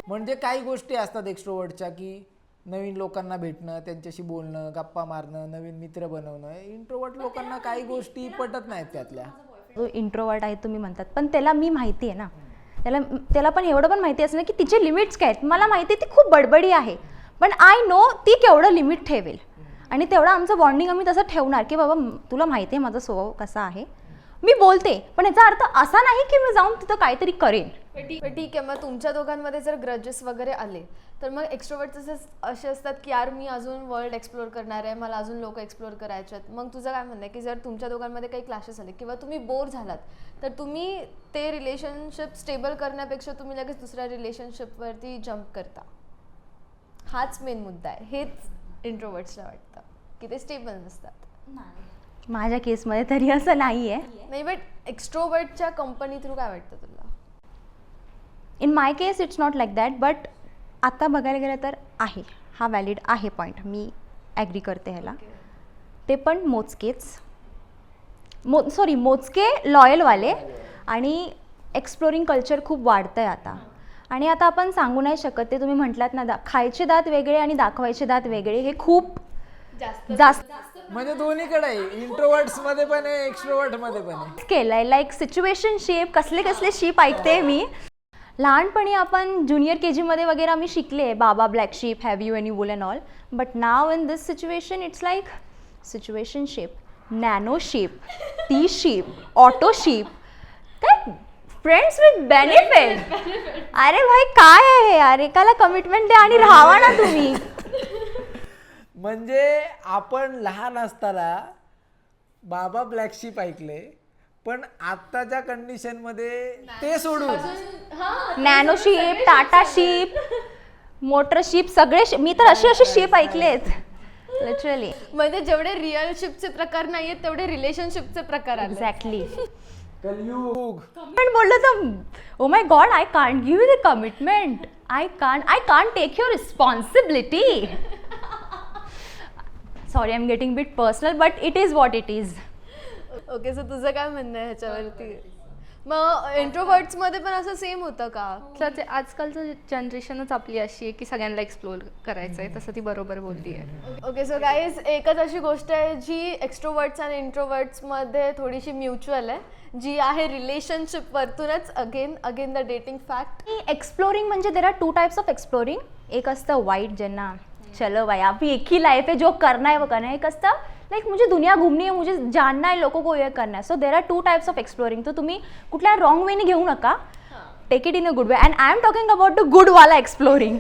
म्हणजे काही गोष्टी असतात एक्स्ट्रोवर्टच्या की नवीन लोकांना भेटणं, त्यांच्याशी बोलणं, गप्पा मारणं, नवीन मित्र बनवणं. इंट्रोवर्ट लोकांना काही गोष्टी पटत नाहीत त्यातल्या. जो इंट्रोवर्ट आहे तुम्ही म्हणतात, पण त्याला मी माहिती आहे ना, त्याला पण एवढं पण माहिती असं ना की तिचे लिमिट्स काय आहेत. मला माहिती आहे ती खूप बडबडी आहे, पण आय नो ती केवढं लिमिट ठेवेल आणि तेवढं आमचं बॉन्डिंग आम्ही तसं ठेवणार की बाबा तुला माहिती आहे माझा स्वभाव कसा आहे, मी बोलते, पण याचा अर्थ असा नाही की मी जाऊन तिथं काहीतरी करेन. ठीक आहे. मग तुमच्या दोघांमध्ये जर ग्रजेस वगैरे आले तर मग एक्स्ट्रोवर्ट्स असे असतात की यार मी अजून वर्ल्ड एक्सप्लोअर करणार आहे, मला अजून लोक एक्सप्लोअर करायचे आहेत. मग तुझं काय म्हणणं आहे की जर तुमच्या दोघांमध्ये काही क्लॅशेस आले किंवा तुम्ही बोर झालात तर तुम्ही ते रिलेशनशिप स्टेबल करण्यापेक्षा तुम्ही लगेच दुसऱ्या रिलेशनशिपवरती जम्प करता. हाच मेन मुद्दा आहे. हेच इंट्रोवर्ट्सला वाटतं की ते स्टेबल नसतात. माझ्या केसमध्ये तरी असं नाही आहे. नाही, बट एक्स्ट्रोवर्टच्या कंपनी थ्रू काय वाटतं तुला? In my case it's not like that, but आता बघायला गेलं तर आहे, हा व्हॅलिड आहे पॉईंट, मी ॲग्री करते ह्याला. ते पण मोजकेच मोजके लॉयलवाले. आणि एक्सप्लोरिंग कल्चर खूप वाढतं आहे आता. आणि आता आपण सांगू नाही शकत, ते तुम्ही म्हटलात ना, खायचे दात वेगळे आणि दाखवायचे दात वेगळे, हे खूप जास्त म्हणजे दोन्हीकडे आहे, इंट्रोवर्ट्स मध्ये पण आहे, एक्स्ट्रोवर्ट मध्ये पण आहे. केलंय. लाईक सिच्युएशन शिप, कसले शिप ऐकते मी. लहानपणी आपण ज्युनियर के जीमध्ये वगैरे आम्ही शिकले baa baa black sheep have you any wool and all, but now in this situation it's like situationship, nanoship, T ship, auto ship, काय फ्रेंड्स विथ बेनिफिट. अरे भाई काय आहे यार, एकाला कमिटमेंट द्या आणि राहावा ना तुम्ही. म्हणजे आपण लहान असताना बाबा ब्लॅक शीप ऐकले, पण आत्ताच्या कंडिशनमध्ये ते सोडून nano ship, Tata ship, motor ship, सगळे मी तर असे शिप ऐकलेत लिटरली. म्हणजे जेवढे रिअलशिपचे प्रकार नाहीयेत तेवढे रिलेशनशिपचे प्रकार आले. एक्झॅक्टली. कलयुग. पण बोललो तर oh my god, I can't give you the commitment, I can't take your responsibility. Sorry, I am getting bit personal, but it is what it is. Okay, so तुझं काय म्हणणं आहे ह्याच्यावरती? मग इंट्रोवर्ट्समध्ये पण असं सेम होतं का? तर ते आजकालचं जनरेशनच आपली अशी आहे की सगळ्यांना एक्सप्लोर करायचं आहे, तसं ती बरोबर बोलली आहे. ओके, सो गाईज एकच अशी गोष्ट आहे जी एक्स्ट्रोवर्ट्स आणि इंट्रोवर्ट्समध्ये थोडीशी म्युच्युअल आहे, जी आहे रिलेशनशिपवरतूनच again the dating fact. Exploring म्हणजे there are 2 types of exploring. एक असतं वाईट, ज्यांना चलो भाई अभी एक ही लाइफ है, जो करना है वो करना है. एक असतं लाइक मुझे दुनिया घूमनी है, मुझे जानना है, लोगों को ये करना है. So there are 2 types of exploring. तर तुम्ही कुठल्या रॉंग वेने घेऊ नका, take it in a good way. And I am talking about the good वाला एक्सप्लोरिंग.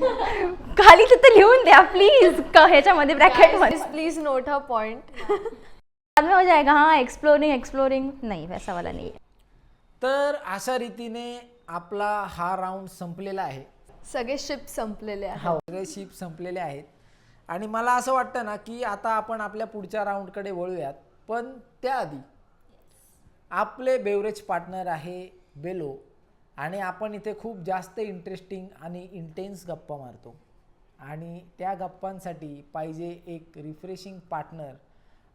खाली तिथे लिहून द्या प्लीज, ह्याच्यामध्ये ब्रॅकेटमध्ये. प्लीज नोट हा पॉइंट. बाद में हो जाएगा. हाँ, एक्सप्लोरिंग नहीं, वैसा वाला नहीं. तर अशा रीतीने आपला हा राऊंड संपलेला आहे. सगळे शिप संपलेले आहेत. हा, सगळे शिप संपलेले आहेत. आणि मला असं वाटतं ना की आता आपण आपल्या पुढच्या राऊंडकडे वळूयात. पण त्याआधी आपले बेवरेज पार्टनर आहे बेलो, आणि आपण इथे खूप जास्त इंटरेस्टिंग आणि इंटेन्स गप्पा मारतो, आणि त्या गप्पांसाठी पाहिजे एक रिफ्रेशिंग पार्टनर,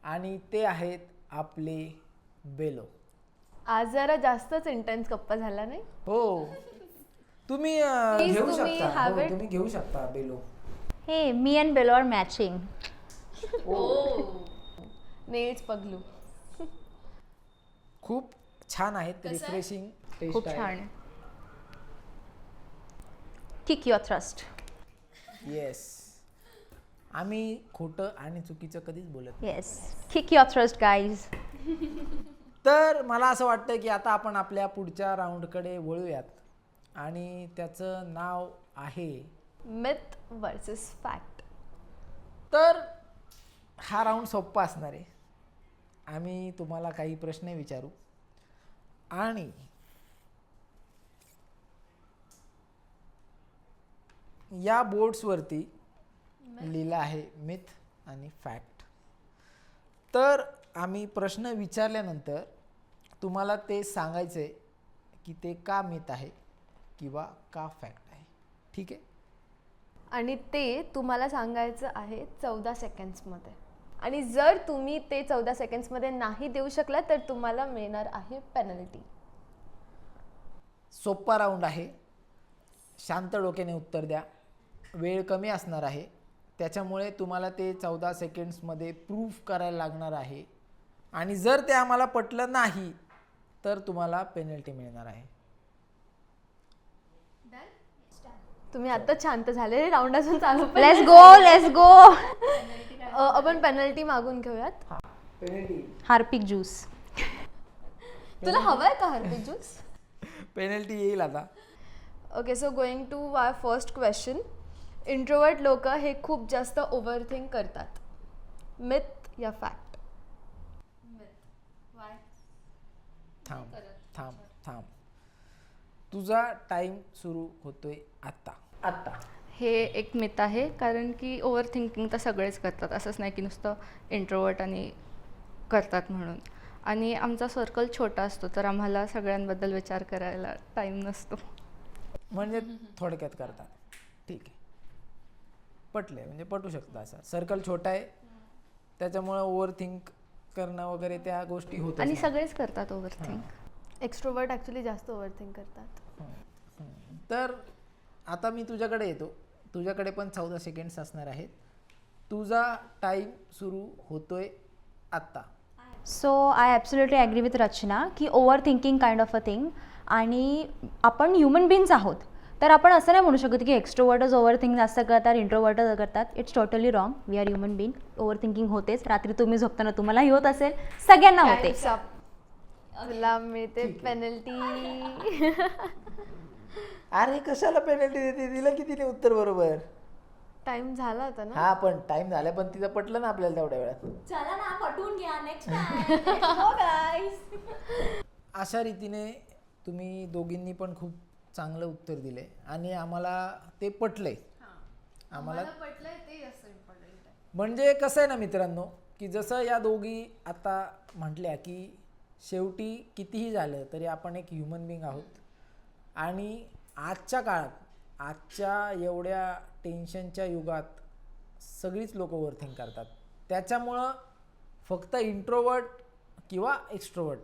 आणि ते आहेत आपले बेलो. आज जरा जास्तच इंटेन्स गप्पा झाला नाही? हो, तुम्ही Please, घेऊ तुम्ही शकता. have हो, it. तुम्ही घेऊ शकता बेलो. हे मी अँड बेलो आर मॅचिंग. नेल्स पगलू. खूप छान आहेत, रिफ्रेशिंग टेस्ट खूप आहे. छान आहे. Kick your thrust. येस, आम्ही खोटं आणि चुकीचं कधीच बोलत yes, kick your thrust guys. तर मला असं वाटतं की आता आपण आपल्या पुढच्या राऊंडकडे वळूयात, आणि त्याचं नाव आहे मिथ वर्सेस फॅक्ट. तर हा राऊंड सोप्पा असणार आहे. आम्ही तुम्हाला काही प्रश्न विचारू, आणि या बोर्ड्सवरती लिहिलं आहे मिथ आणि फॅक्ट. तर आम्ही प्रश्न विचारल्यानंतर तुम्हाला ते सांगायचं आहे की ते का मिथ आहे किंवा का फॅक्ट आहे. ठीक आहे? आणि ते तुम्हाला सांगायचं आहे 14 सेकंड्समध्ये. आणि जर तुम्ही ते 14 सेकंड्समध्ये नाही देऊ शकला तर तुम्हाला मिळणार आहे पेनल्टी. सोप्पा राऊंड आहे. शांत डोक्याने उत्तर द्या. वेळ कमी असणार आहे, त्याच्यामुळे तुम्हाला ते 14 सेकंड्समध्ये प्रूफ करायला लागणार आहे. आणि जर ते आम्हाला पटलं नाही तर तुम्हाला पेनल्टी मिळणार आहे. तुम्ही आता शांत झाले, राऊंड अजून चालू. Let's go. आपण पेनल्टी मागून घेऊयात. Harpic juice. तुला हवंय का हार्पिक ज्यूस? पेनल्टी येईल आता. Okay, so going to our first question. Introvert लोक हे खूप जास्त ओव्हरथिंक करतात. मिथ या फॅक्ट? थांब. तुझा टाइम सुरू होतोय आता. हे एक मिथ आहे, कारण की ओव्हर थिंकिंग तर सगळेच करतात, असंच नाही की नुसतं इंट्रोवर्ट आणि करतात म्हणून. आणि आमचा सर्कल छोटा असतो, तर आम्हाला सगळ्यांबद्दल विचार करायला टाईम नसतो. म्हणजे थोडक्यात करतात. ठीक आहे, पटले, म्हणजे पटू शकतं. असं सर्कल छोटा आहे त्याच्यामुळे ओव्हर थिंक करणं वगैरे त्या गोष्टी होतात. आणि सगळेच करतात ओव्हर थिंक. एक्स्ट्रोवर्ट ॲक्च्युली जास्त ओव्हरथिंक करतात. तर आता मी तुझ्याकडे येतो. तुझ्याकडे पण 14 सेकंड्स असणार आहेत. तुझा टाईम सुरू होतोय आत्ता. So I absolutely agree with Rachna की over thinking kind of a thing. आणि आपण ह्युमन बीइंग्स आहोत, तर आपण असं नाही म्हणू शकत की एक्स्ट्रोवर्टच ओव्हरथिंक जास्त करतात, इंट्रोवर्टच करतात. It's totally wrong. We are human being. Overthinking होतेच. रात्री तुम्ही झोपताना तुम्हालाही होत असेल, सगळ्यांना होते. Time's up. तुला मिळते पेनल्टी. अरे कशाला पेनल्टी देते, दिलं की तिने उत्तर बरोबर. टाइम झाला होता ना. हा पण टाइम झाला, पण तिथं पटलं ना आपल्याला तेवढ्या वेळात. चला ना, पटवून घ्या नेक्स्ट टाइम. अशा रीतीने तुम्ही दोघींनी पण खूप चांगलं उत्तर दिले आणि आम्हाला ते पटलंय. आम्हाला पटलंय ते असं इम्पॉर्टंट आहे. म्हणजे कसं आहे ना मित्रांनो, की जसं या दोघी आता म्हटल्या की शेवटी कितीही झालं तरी आपण एक ह्युमन बिंग आहोत आणि आजच्या काळात, आजच्या एवढ्या टेन्शनच्या युगात सगळीच लोक ओव्हरथिंक करतात. त्याच्यामुळं फक्त इंट्रोवर्ट किंवा एक्स्ट्रोवर्ट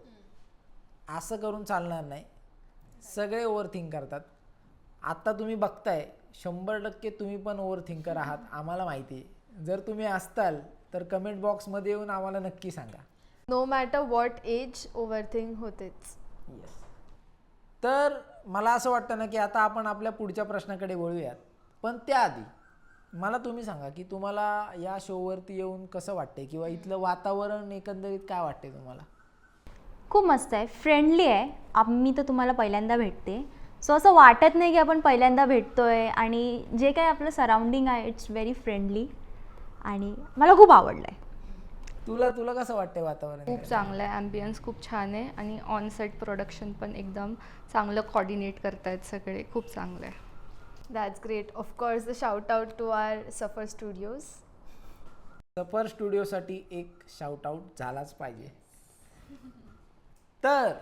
असं करून चालणार नाही. सगळे ओव्हरथिंक करतात. आत्ता तुम्ही बघताय 100% तुम्ही पण ओव्हरथिंकर आहात, आम्हाला माहिती आहे. जर तुम्ही असताल तर कमेंट बॉक्समध्ये येऊन आम्हाला नक्की सांगा. No matter what age overthink होतेच. येस. तर मला असं वाटतं ना की आता आपण आपल्या पुढच्या प्रश्नाकडे वळूयात. पण त्याआधी मला तुम्ही सांगा की तुम्हाला या शोवरती येऊन कसं वाटतंय किंवा इथलं वातावरण एकंदरीत काय वाटतंय तुम्हाला? खूप मस्त आहे, फ्रेंडली आहे. आम्ही तर तुम्हाला पहिल्यांदा भेटते, सो असं वाटत नाही की आपण पहिल्यांदा भेटतोय. आणि जे काही आपलं सराउंडिंग आहे इट्स व्हेरी फ्रेंडली आणि मला खूप आवडलं आहे. तुला कसं वाटतंय वातावरण? खूप चांगलं आहे. ॲम्बियन्स खूप छान आहे आणि ऑन सेट प्रोडक्शन पण एकदम चांगलं कॉर्डिनेट करतायत सगळे. खूप चांगलं आहे. That's great. Of course the shout out to our Safar studios. सफर स्टुडिओसाठी एक शाउट आउट झालाच पाहिजे. तर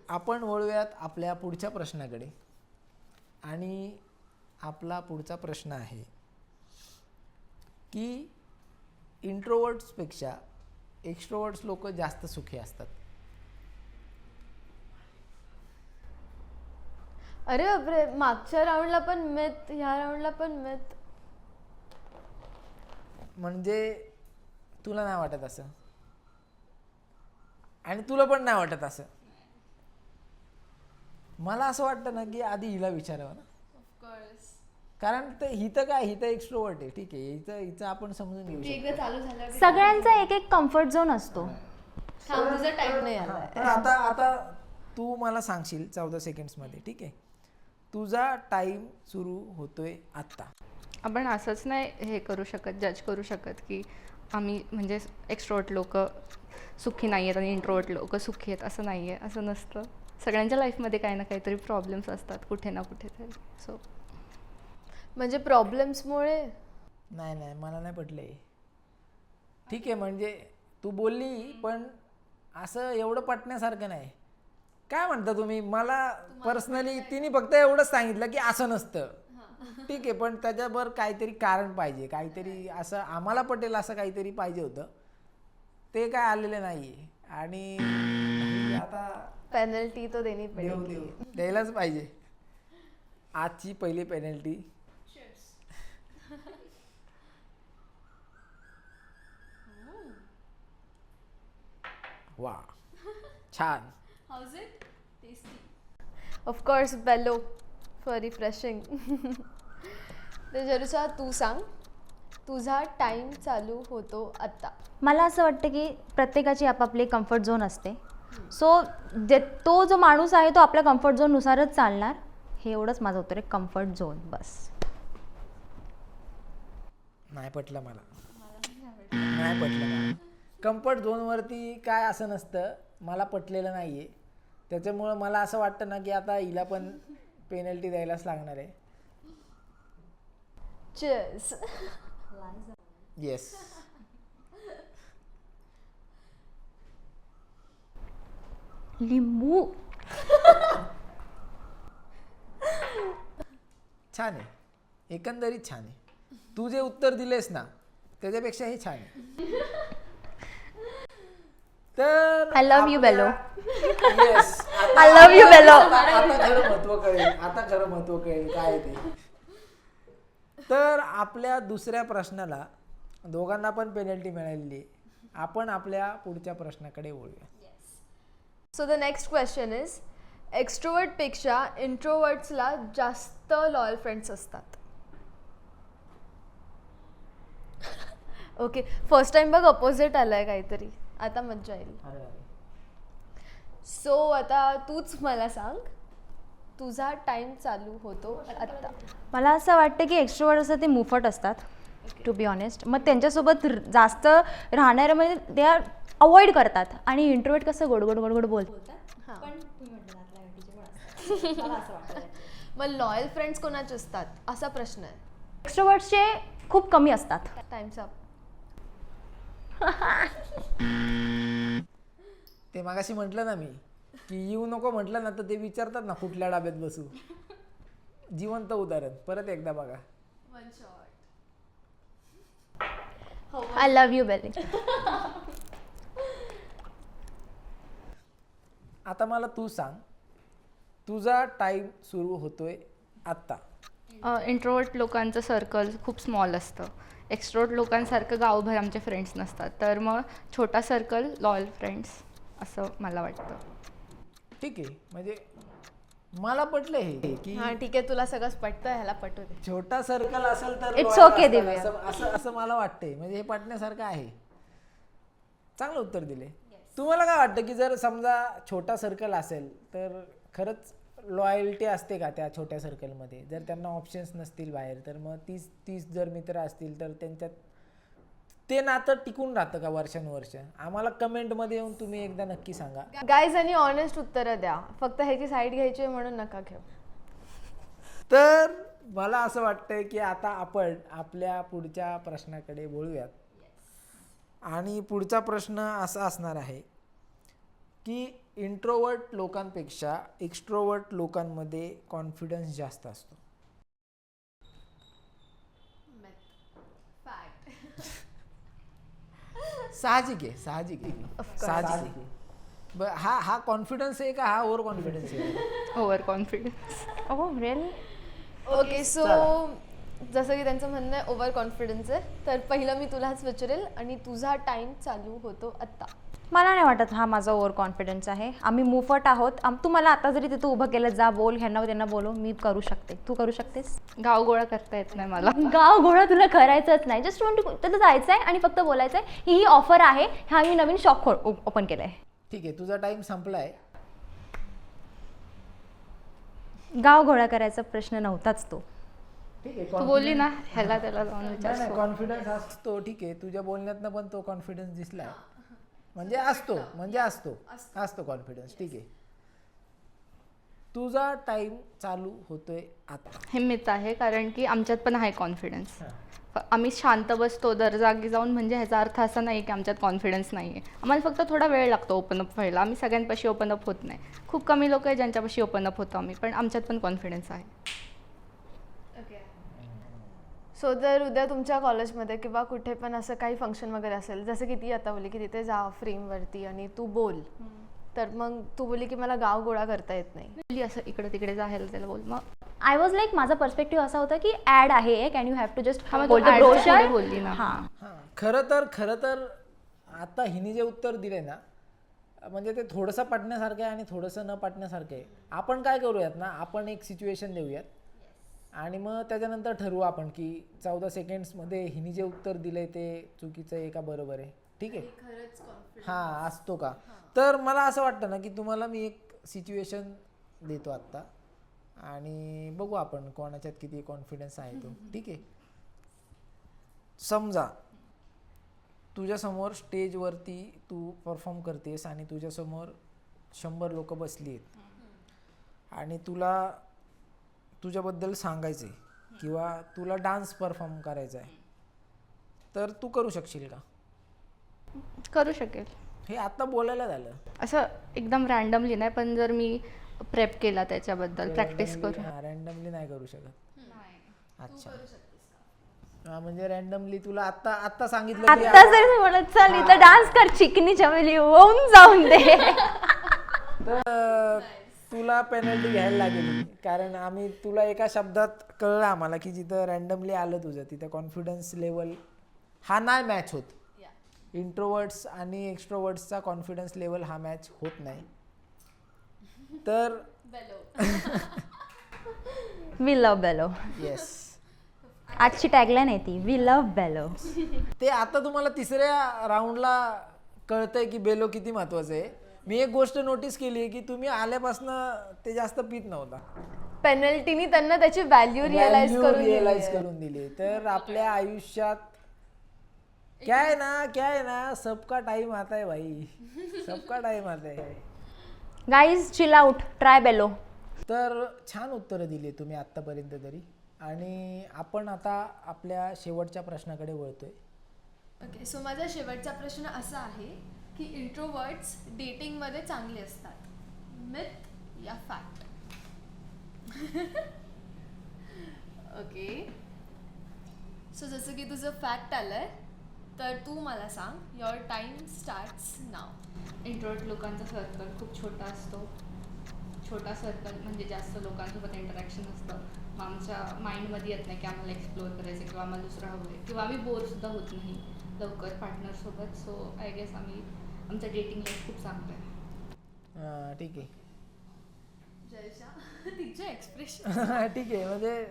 आपण वळूयात आपल्या पुढच्या प्रश्नाकडे आणि आपला पुढचा प्रश्न आहे की इंट्रोवर्ट्सपेक्षा एक्स्ट्रोवर्ट्स लोक जास्त सुखी असतात. अरे बापरे, मागच्या राऊंडला पण मिथ, ह्या राऊंडला पण मिथ. म्हणजे तुला नाही वाटत असं आणि तुला पण नाही वाटत असं? मला असं वाटतं ना की आधी हिला विचारावं ना. कारण ही तर काय, ही तर एक्स्ट्रोवर्ट आहे, ठीक आहे, हिचं आपण समजून घेऊ शकतो. एकदा चालू झालं. सगळ्यांचा एक एक कम्फर्ट झोन असतो. तुझा टाइम नाही आला. तर आता तू मला सांगशील 14 सेकंड्समध्ये, ठीक आहे? तुझा टाइम सुरू होतोय आत्ता. आपण असंच नाही हे करू शकत, जज करू शकत की आम्ही म्हणजे एक्स्ट्रोवर्ट लोक सुखी नाही आहेत आणि इंट्रोवर्ट लोक सुखी आहेत, असं नाही आहे. असं नसतं. सगळ्यांच्या लाईफमध्ये काही ना काहीतरी प्रॉब्लेम्स असतात कुठे ना कुठेतरी. सो म्हणजे प्रॉब्लेम्समुळे नाही मला नाही पटले. ठीक आहे, म्हणजे तू बोलली पण असं एवढं पटण्यासारखं नाही. काय म्हणता तुम्ही? मला पर्सनली तिने फक्त एवढंच सांगितलं की असं नसतं, ठीक आहे, पण त्याच्यावर काहीतरी कारण पाहिजे, काहीतरी असं आम्हाला पटेल असं काहीतरी पाहिजे होतं. ते काय आलेलं नाही आणि आता पेनल्टी तो देनी पडेगी. द्यायलाच पाहिजे. आजची पहिली पेनल्टी. वा, छान. Of course below for refreshing. तर जरूसा तू सांग, तुझा टाइम चालू होतो आत्ता. मला असं वाटतं की प्रत्येकाची आपापली कम्फर्ट झोन असते. सो तो जो माणूस आहे तो आपल्या कम्फर्ट झोननुसारच चालणार. हे एवढंच माझं उत्तर आहे, कम्फर्ट झोन. बस. नाही पटलं मला. नाही पटलं मला. कम्फर्ट झोनवरती काय असं नसतं, मला पटलेलं नाही आहे. त्याच्यामुळं मला असं वाटतं ना की आता हिला पण पेनल्टी द्यायलाच लागणार आहे. चीयर्स. येस. लिंबू. छान आहे, एकंदरीत छान आहे. तू जे उत्तर दिलेस ना त्याच्यापेक्षा हे छान आहे. तर I love you, Bello. Yes, I love you, Bello. आता खरं महत्व कळेल, आता खरं महत्व कळेल काय ते. तर आपल्या दुसऱ्या प्रश्नाला दोघांना पण पेनल्टी मिळालेली आहे. आपण आपल्या पुढच्या प्रश्नाकडे वळूया. So the next question is, एक्स्ट्रोवर्टपेक्षा इंट्रोवर्ट्सला जास्त लॉयल फ्रेंड्स असतात. ओके, फर्स्ट टाइम बघ अपोजिट आलाय काहीतरी, आता मज्जा येईल. सो आता तूच मला सांग, तुझा टाइम चालू होतो आत्ता. मला असं वाटतं की एक्स्ट्रोवर्ट असतात ते मुफट असतात, टू बी ऑनेस्ट. मग त्यांच्यासोबत जास्त राहणारे म्हणजे ते अवॉइड करतात. आणि इंट्रोवर्ट कसं गोड गोड गोड गोड बोलतात. मग लॉयल फ्रेंड्स कोणाचे असतात असा प्रश्न आहे. एक्स्ट्रोवर्ट्सचे खूप कमी असतात. Times up. ते मागाशी म्हटलं ना मी की येऊ नको म्हटलं ना तर ते विचारतात ना कुठल्या डाब्यात बसू. जिवंत उदाहरण परत एकदा बघा. I love you Belly. आता मला तू सांग, तुझा टाइम सुरू होतोय आत्ता. इंट्रोवर्ट लोकांचं सर्कल खूप स्मॉल असतं. एक्स्ट्रोवर्ट लोकांसारखं गावभर आमचे फ्रेंड्स नसतात. तर मग छोटा सर्कल, लॉयल फ्रेंड्स असं मला वाटतं. ठीक आहे, म्हणजे मला पटलं हे की हा ठीक आहे, तुला सगळंच पटतं, ह्याला पटू दे. छोटा सर्कल असेल तर It's loyal okay, असतात, दिव्या. असं असं मला वाटतंय. म्हणजे हे पटण्यासारखं आहे. चांगलं उत्तर दिले. तुम्हाला काय वाटतं की जर समजा छोटा सर्कल असेल तर खरंच लॉयल्टी असते का त्या छोट्या सर्कलमध्ये? जर त्यांना ऑप्शन्स नसतील बाहेर तर मग 30 जर मित्र असतील तर त्यांच्यात ते नातं टिकून राहतं का वर्षानुवर्ष? आम्हाला कमेंटमध्ये येऊन तुम्ही एकदा नक्की सांगा. गाईज आणि ऑनेस्ट उत्तरं द्या, फक्त ह्याची साईड घ्यायची आहे म्हणून नका घेऊ. तर मला असं वाटतंय की आता आपण आपल्या पुढच्या प्रश्नाकडे बोलूयात. आणि पुढचा प्रश्न असा असणार आहे की इंट्रोवर्ट लोकांपेक्षा एक्स्ट्रोवर्ट लोकांमध्ये कॉन्फिडन्स जास्त असतो. साहजिक आहे, साहजिक आहे, साहजिक आहे. हा कॉन्फिडन्स आहे का हा ओव्हर कॉन्फिडन्स आहे? Over confidence. Oh really? Okay, so जसं की त्यांचं म्हणणं आहे ओव्हर कॉन्फिडन्स आहे, तर पहिलं मी तुलाच विचारेल आणि तुझा टाइम चालू होतो आत्ता. मला नाही वाटत हा माझा ओव्हर कॉन्फिडन्स आहे. आम्ही मुफट आहोत. तू मला आता जरी तिथं उभं केलं, जा बोल ह्यांना त्यांना बोलव, मी करू शकते. तू करू शकतेस? गाव गोळा करता येत नाही मला. गाव घोडा तुला करायचंच नाही. जस्ट वॉन्ट टू तिथं जायचं आहे आणि फक्त बोलायचं आहे ही ऑफर आहे, हा मी नवीन शॉप ओपन केलं आहे. ठीक आहे, तुझा टाइम संपलाय. गाव घोडा करायचा प्रश्न नव्हताच तो. ठीक आहे, तू बोलली ना ह्याला त्याला जाऊन विचार. नाही कॉन्फिडन्स असतो. ठीक आहे, तुझ्या बोलण्यातनं पण तो कॉन्फिडन्स दिसलाय. म्हणजे असतो कॉन्फिडन्स. ठीक आहे, तुझा टाइम चालू होतोय आता. हे मिथ आहे, कारण की आमच्यात पण आहे कॉन्फिडन्स. आम्ही शांत बसतो दर जागी जाऊन, म्हणजे ह्याचा अर्थ असा नाही की आमच्यात कॉन्फिडन्स नाही आहे. आम्हाला फक्त थोडा वेळ लागतो ओपन अप व्हायला. आम्ही सगळ्यांपाशी ओपन अप होत नाही. खूप कमी लोक आहे ज्यांच्यापाशी ओपन अप होतो आम्ही, पण आमच्यात पण कॉन्फिडन्स आहे. सो जर उद्या तुमच्या कॉलेजमध्ये किंवा कुठे पण असं काही फंक्शन वगैरे असेल, जसं की ती आता बोलली की तिथे जा फ्रेमवरती आणि तू बोल, तर मग तू बोलली की मला गाव गोळा करता येत नाही, बोलली असं इकडे तिकडे जायला त्याला बोल. मग आय वॉज लाईक, माझा पर्स्पेक्टिव्ह असा होता की ॲड आहे एक and you have to just हा, मग तू ad च्या पुढे बोलली ना. हां, खरं तर आता हिने जे उत्तर दिले ना, म्हणजे ते थोडंसं पटण्यासारखं आहे आणि थोडंसं न पटण्यासारखं आहे. आपण काय करूयात ना, आपण एक सिच्युएशन देऊयात आणि मग त्याच्यानंतर ठरवू आपण की 14 सेकंड्समध्ये हिने जे उत्तर दिलंय ते चुकीचं आहे का बरोबर आहे. ठीक आहे, हां असतो का? तर मला असं वाटतं ना की तुम्हाला मी एक सिच्युएशन देतो आत्ता आणि बघू आपण कोणाच्यात किती कॉन्फिडन्स आहे तो. ठीक आहे, समजा तुझ्यासमोर स्टेजवरती तू परफॉर्म करतेस आणि तुझ्यासमोर 100 लोक बसली आहेत आणि तुला तुझ्याबद्दल सांगायचं आहे किंवा तुला डान्स परफॉर्म करायचा आहे, तर तू करू शकशील का? करू शकेल. हे आता बोलायला झालं. असं एकदम रॅन्डमली नाही, पण जर मी प्रेप केला त्याच्याबद्दल, प्रॅक्टिस करू. रॅन्डमली नाही करू शकत. अच्छा, म्हणजे रॅन्डमली तुला आता सांगितलं की आता जर मी म्हणत चल इथं डान्स कर चिकनी चमेली होऊन जाऊन दे, तर तुला पेनल्टी घ्यायला लागेल. कारण आम्ही तुला एका शब्दात कळलं आम्हाला की जिथं रॅन्डमली आलं तुझं तिथं कॉन्फिडन्स लेवल हा नाही मॅच होत. इंट्रोवर्ट्स आणि एक्स्ट्रोवर्ट्सचा कॉन्फिडन्स लेवल हा मॅच होत नाही. तर वी लव्ह बेलो. येस. आजची टॅगलाईन आहे ती, वी लव्ह बेलो. ते आता तुम्हाला तिसऱ्या राऊंडला कळतंय की बेलो किती महत्वाचं आहे. मी एक गोष्ट नोटीस केली आहे की तुम्ही आल्यापासनं ते जास्त पित नव्हता. पेनल्टीनी त्यांना त्याची व्हॅल्यू रिअलाइज रिअलाइज करून दिली. तर आपल्या आयुष्यात क्या है ना सबका टाइम आता है भाई, सबका टाइम आता है. गाईज चिल आउट, ट्राय बेलो. तर छान उत्तरं दिली तुम्ही आत्तापर्यंत तरी. आणि आपण आता आपल्या शेवटच्या प्रश्नाकडे वळतोय. ओके, सो माझा शेवटचा प्रश्न असा आहे की इंट्रोवर्ट्स डेटिंगमध्ये चांगले असतात, मिथ या फॅक्ट? ओके, सो जसं की तुझं फॅक्ट आलंय तर तू मला सांग. Your time starts now. Introvert लोकांचा सर्कल खूप छोटा असतो. छोटा सर्कल म्हणजे जास्त लोकांसोबत इंटरॅक्शन असतं. मग आमच्या माइंडमध्ये येत नाही की आम्हाला एक्सप्लोअर करायचं किंवा आम्हाला दुसरं हवं आहे किंवा आम्ही बोरसुद्धा होत नाही लवकर पार्टनरसोबत. सो आय गेस आमचं डेटिंग लाईफ खूप चांगलं आहे. ठीक आहे. जयशा, तिचे एक्सप्रेशन. ठीक आहे, म्हणजे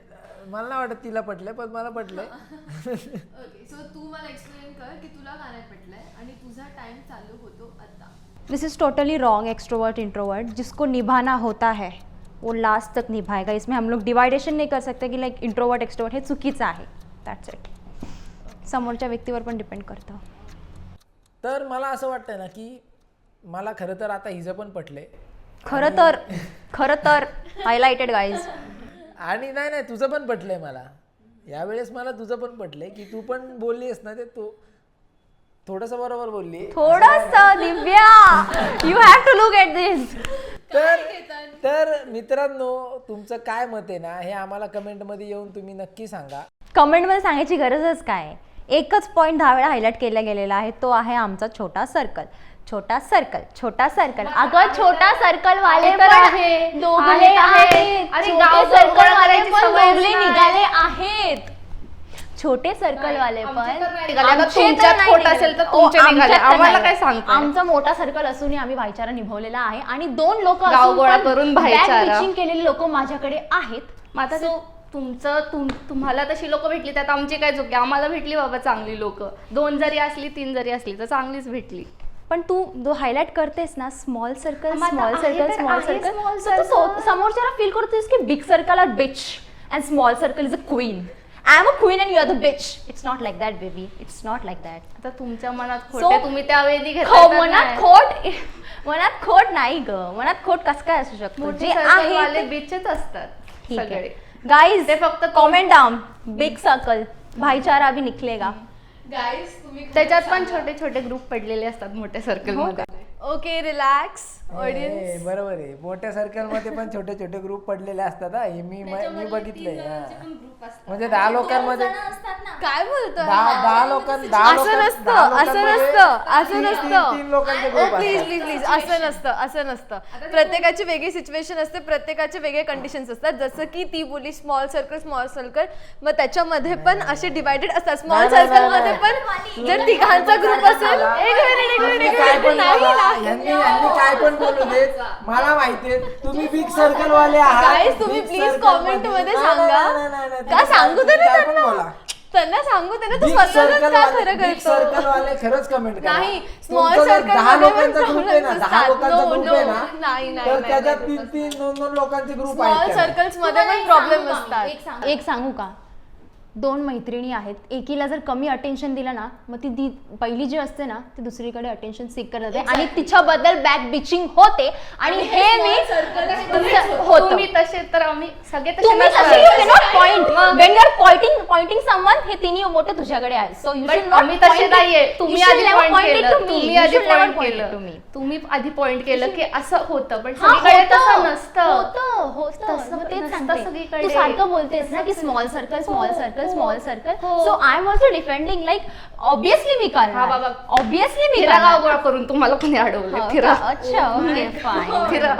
मला नाही वाटत तिला पटलंय, पण मला पटलंय. ओके, सो तू मला एक्सप्लेन कर की तुला का नाही पटलंय आणि तुझा टाइम चालू होतो आता. This is totally wrong. Extrovert introvert जिसको निभाना होता है वो लास्ट तक निभाएगा. इसमें हम लोग डिवाइडेशन नहीं कर सकते की लाईक इंट्रोवर्ट एक्सट्रोवर्ट हे चुकीचं आहे. That's it. समोरच्या व्यक्तीवर पण डिपेंड करतं. तर मला असं वाटतंय ना की मला खरं तर आता हिचं पण पटलंय. खरं तर हायलाइटेड गाईज. आणि नाही तुझं पण पटलंय मला. यावेळेस मला तुझं पण पटलंय की तू पण बोललीस ना ते तू थोडंसं बरोबर बोलली. थोडंसं Divya, you have to look at this. तर मित्रांनो, तुमचं काय मत आहे ना हे आम्हाला कमेंटमध्ये येऊन तुम्ही नक्की सांगा. कमेंटमध्ये सांगायची गरजच काय. एकच पॉईंट 10 वेळा हायलाइट केला गेलेला आहे, तो आहे आमचा छोटा सर्कल. छोटा सर्कल, छोटा सर्कल. अगं छोटा सर्कल वाले पण आहे, दोघले आहेत. अरे छोटे गाव सर्कल गोळा वाले करायची पण सवय दोघले नाही. निघाले आहेत. छोटे सर्कल वाले पण निघाले. आमचे तुमच्यात तर नाही खोटं असेल तर निघाले. तुमचे आमच्यात निघाले. तर आम्हाला नाही. काय सांगताय? आमचा मोठा सर्कल असूनही आम्ही भाईचारा निभवलेला आहे आणि 2 लोक गाव गोळा करून भाईचारा. केलेले लोक माझ्याकडे आहेत. मग आता तुम्हाला तशी लोक भेटली त्यात आमची काय चुकी. आम्हाला भेटली बाबा चांगली लोक. 2 जरी असली 3 जरी असली तर चांगलीच भेटली. पण तू जो हायलाइट करतेस ना स्मॉल सर्कल, मग आता स्मॉल आहे सर्कल, तर स्मॉल आहे सर्कल, small तर तू समोरच्याला फील करतेस की big circle are bitch and small circle is a queen. I am a queen and you are the bitch. It's not like that baby. It's not like that. आता तुमच्या मनात So, खोटे तुम्ही त्यावेळी मनात खोट नाही ग. मनात खोट कसं काय असू शकतो. जे वाले आहे बीचेच असतात ठीक सगळे. आहे. गाइस ते फक्त कमेंट डाउन. बिग सर्कल भाईचारा भी निकलेगा. गाईज तुम्ही त्याच्यात पण छोटे छोटे ग्रुप पडलेले असतात मोठ्या सर्कल मध्ये. Okay, relax audience. बरोबर आहे. मोठ्या सर्कल मध्ये पण छोटे छोटे ग्रुप पडलेले असतात. हे मी बघितलंय. म्हणजे 10 लोकांमध्ये काय बोलतोय? 10 लोकांना असं नसतं, असं नसतं, असं नसतं. 3 लोकांचे ग्रुप प्लीज प्लीज प्लीज, असं नसतं, असं नसतं. प्रत्येकाची वेगळी सिच्युएशन असते, प्रत्येकाचे वेगळे कंडिशन्स असतात. जसं की ती बोली स्मॉल सर्कल, मग त्याच्यामध्ये पण असे डिवायडेड असतात. स्मॉल सर्कल मध्ये पण जर तिघांचा ग्रुप असेल. एक मिनिट यांनी काय पण बोलू देत. मला माहितीये तुम्ही बिग सर्कल वाले आहात. Guys, तुम्ही Big please circle comment मध्ये सांगा. नाही. का सांगू दे ना काय पण त्यांना? बोला. त्यांना सांगू दे ना, तू बिग स्वतःच सर्कल का वाले, खरं बिग करतो? सर्कल वाले खरंच कमेंट करा. नाही, small तुमचं जर circle 10 मध्ये पण लोकांचा ग्रुप आहे ना, problems 10 लोकांचा असतात. ग्रुप No, आहे no, ना, नाही, तर नाही, त्याच्यात नाही. 3-3, 2-2 लोकांचे ग्रुप स्मॉल आहेत. सर्कल्स मध्ये पण प्रॉब्लेम असतात. एक सांगू का. 2 मैत्रिणी आहेत. एकीला जर कमी अटेन्शन दिलं ना मग ती पहिली जी असते ना ती दुसरीकडे अटेन्शन सीक करत जाते आणि तिच्याबद्दल बॅक बिचिंग होते. आणि हे मी होतं. तुम्ही तसे तर आम्ही सगळे तसे तुम्ही नसतात. तसे you cannot point. When you are pointing someone, हे तिन्ही मोठे तुझ्याकडे आहेत. So you But should not आम्ही तसे point it. नाहीये. You तुम्ही should आधी never पॉइंट point it केलं. to me. तुम्ही You आधी should never point point it केलं. to me. तुम्ही आधी पॉइंट केलं की असं होतं पण हा, सगळीकडे होतं. तसं नसतं. होतं. मग तेच नसतं सांगते. सगळीकडे. तू सारखं बोलतेस ना की स्मॉल सर्कल, स्मॉल सर्कल, हो. Small circle. हो. So I am also defending like obviously मी हा करणार. बाबा. ऑब्विसली मी फिरा करणार. गाव गोळा करून तुम्हाला कोणी अडवले. हो फिरा का? अच्छा ओके फाईन. फिरा.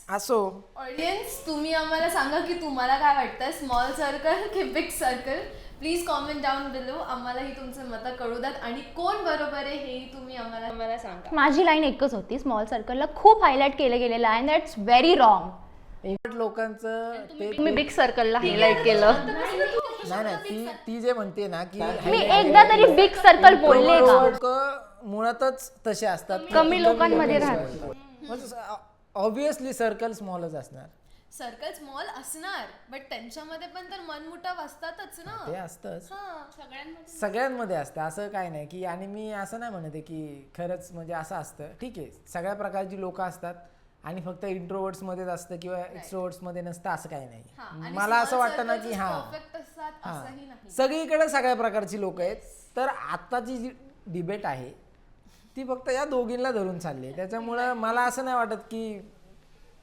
असो ऑडियन्स, तुम्ही आम्हाला सांगा की तुम्हाला काय वाटतं, स्मॉल सर्कल की big circle. Please comment down below. आम्हालाही तुमचं मतं कळू द्यात आणि कोण बरोबर आहे हेही तुम्ही आम्हाला सांगा. माझी लाईन एकच होती, स्मॉल सर्कलला खूप हायलाईट केलं गेलेलं आहे, दॅट्स व्हेरी रॉंग. लोकांचं ते तुम्ही बिग सर्कलला हायलाईट केलं. नाही ती जे म्हणते ना की मी एकदा तरी बिग सर्कल बोलले का? लोक मुळातच तसे असतात, कमी लोकांमध्ये राहतात. ऑब्विसली सर्कल स्मॉलच असणार. सर्कल स्मॉल असणार बट त्यांच्यामध्ये पण तर मनमुटाव असतातच ना. ते असतंच, हां. सगळ्यांमध्ये असतं असं काय नाही की. आणि मी असं नाही म्हणते की खरंच म्हणजे असं असतं. ठीक आहे, सगळ्या प्रकारची लोक असतात आणि फक्त इंट्रोवर्ट्स मध्येच असतं किंवा एक्स्ट्रोवर्ट्स मध्ये नसतं असं काही नाही. मला असं वाटतं ना की सगळीकडे सगळ्या प्रकारची लोक आहेत. तर आत्ताची जी डिबेट आहे ती फक्त या दोघींना धरून चालली आहे. त्याच्यामुळं मला असं नाही वाटत की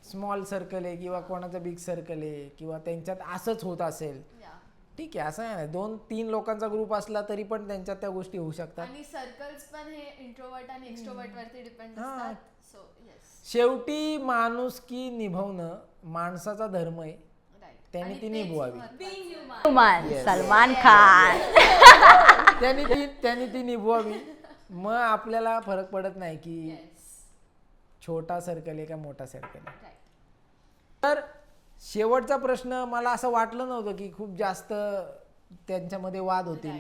स्मॉल सर्कल आहे किंवा कोणाचं बिग सर्कल आहे किंवा त्यांच्यात असंच होत असेल. ठीक आहे, असं नाही. 2-3 लोकांचा ग्रुप असला तरी पण त्यांच्यात त्या गोष्टी होऊ शकतात. आणि सर्कल्स पण हे इंट्रोवर्ट आणि एक्स्ट्रोवर्ट वरती डिपेंड असतात. सो येस, शेवटी माणुसकी निभवणं माणसाचा धर्म आहे, त्यांनी ती निभवावी. सलमान खान. त्यांनी ती निभवावी. मग आपल्याला फरक पडत नाही की छोटा सर्कल आहे का मोठा सर्कल आहे. तर शेवटचा प्रश्न, मला असं वाटलं नव्हतं की खूप जास्त त्यांच्यामध्ये वाद होतील.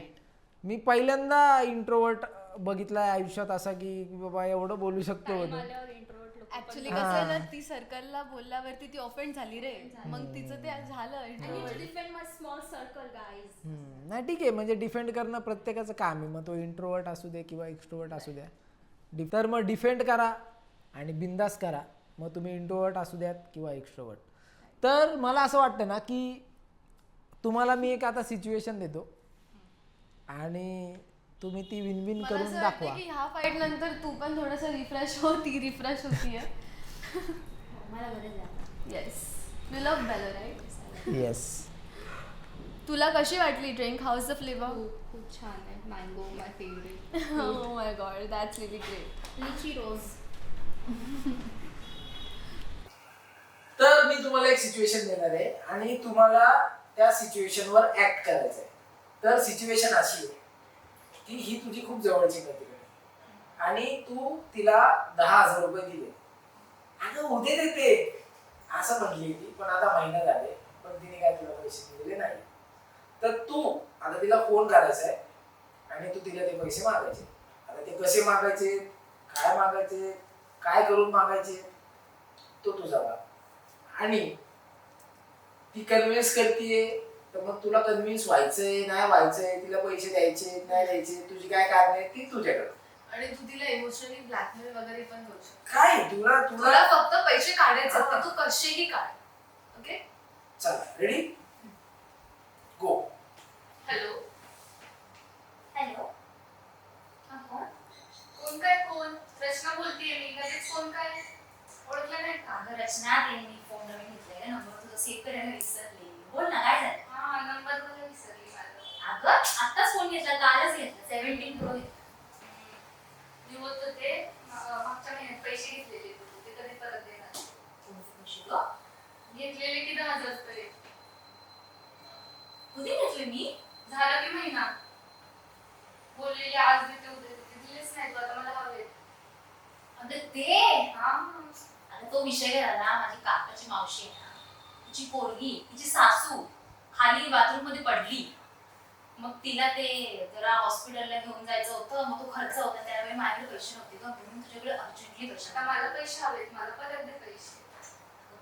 मी पहिल्यांदा इंट्रोवर्ट बघितलाय आयुष्यात असा की बाबा एवढं बोलू शकतो. ऍक्च्युली कसं आहे ना, ती सर्कलला बोलल्यावरती ती ऑफेंड झाली रे. मग तिचं ते झालं introvert. नाही ठीक आहे, म्हणजे डिफेंड करणं प्रत्येकाचं काम आहे. मग तो इंट्रोवर्ट असू दे किंवा एक्स्ट्रोवर्ट असू द्या. तर मग डिफेंड करा आणि बिंदास करा, मग तुम्ही इंट्रोवर्ट असू द्यात किंवा एक्स्ट्रोवर्ट. तर मला असं वाटतं ना की तुम्हाला मी एक आता सिच्युएशन देतो आणि तुम्ही ती विन विन मला करून असं दाखवा. वाटतं की ह्या फाईट नंतर तू पण थोडंसं रिफ्रेश हो, ती रिफ्रेश होतीये. Yes, you love Belly right. Yes. तुला कशी वाटली ड्रिंक? House the flavour? खूप छान आहे. Mango my favourite. Oh my god, that's really great. लिची रोज. तर मी तुम्हाला एक सिच्युएशन देणार आहे आणि तुम्हाला त्या सिच्युएशनवर ऍक्ट करायचं आहे. तर सिच्युएशन अशी आहे की ही तुझी खूप जवळची मैत्रीण आहे आणि तू तिला 10,000 रुपये दिले. अगं उद्या देते असं म्हटली ती, पण आता महिना झाले पण तिने काय तुला पैसे दिलेले नाही. तर तू आता तिला फोन करायचा आहे आणि तू तिला ते पैसे मागायचे. आता ते कसे मागायचे, काय करून मागायचे, तो तुझा भाग. आणि ती कन्व्हिन्स करतीये, तर मग तुला कन्व्हिन्स व्हायचंय नाही व्हायचंय, तिला पैसे द्यायचे नाही द्यायचे, तुझी काय कारण आहे ती तुझ्याकडे. आणि तू तिला इमोशनली ब्लॅकमेल वगैरे पण करू शकतो. काय तुला फक्त पैसे काढायचे, तू कसेही काढ. ओके, चला रेडी गो. हॅलो. हॅलो. कोण काय? कोण? रचना बोलतेय मी. लगेच कोण काय? ओळखलं नाही का? अगं रचना, ते मी फोन नवीन घेतलेला नंबर तुझा सेव्ह करायला विसरले. बोल ना, काय झालं? हा, नंबर मला विसरली माझा. अगं आत्ताच फोन घेतला, कालच घेतला. 17 प्रो घेतला. मी होत होते मागच्या महिन्यात पैसे घेतलेले होते, ते कधी परत देणार? घेतलेले की 10,000 रुपये. कधी घेतले मी? झाला की महिना. बोललेली आज देते उद्या देते, दिलेच नाही तू. आता मला हवेत. अगं ते आता तो विषय झाला. माझी काकाची मावशी आहे ना, तिची पोरगी, तिची सासू खाली बाथरूम मध्ये पडली. मग तिला ते जरा हॉस्पिटलला घेऊन जायचं होतं, मग तो खर्च होता, त्यावेळी माझ्याकडे पैसे नव्हते गं, म्हणून तुझ्याकडे अर्जंटली पैसे. आता मला पैसे हवेत, मला परत दे पैसे.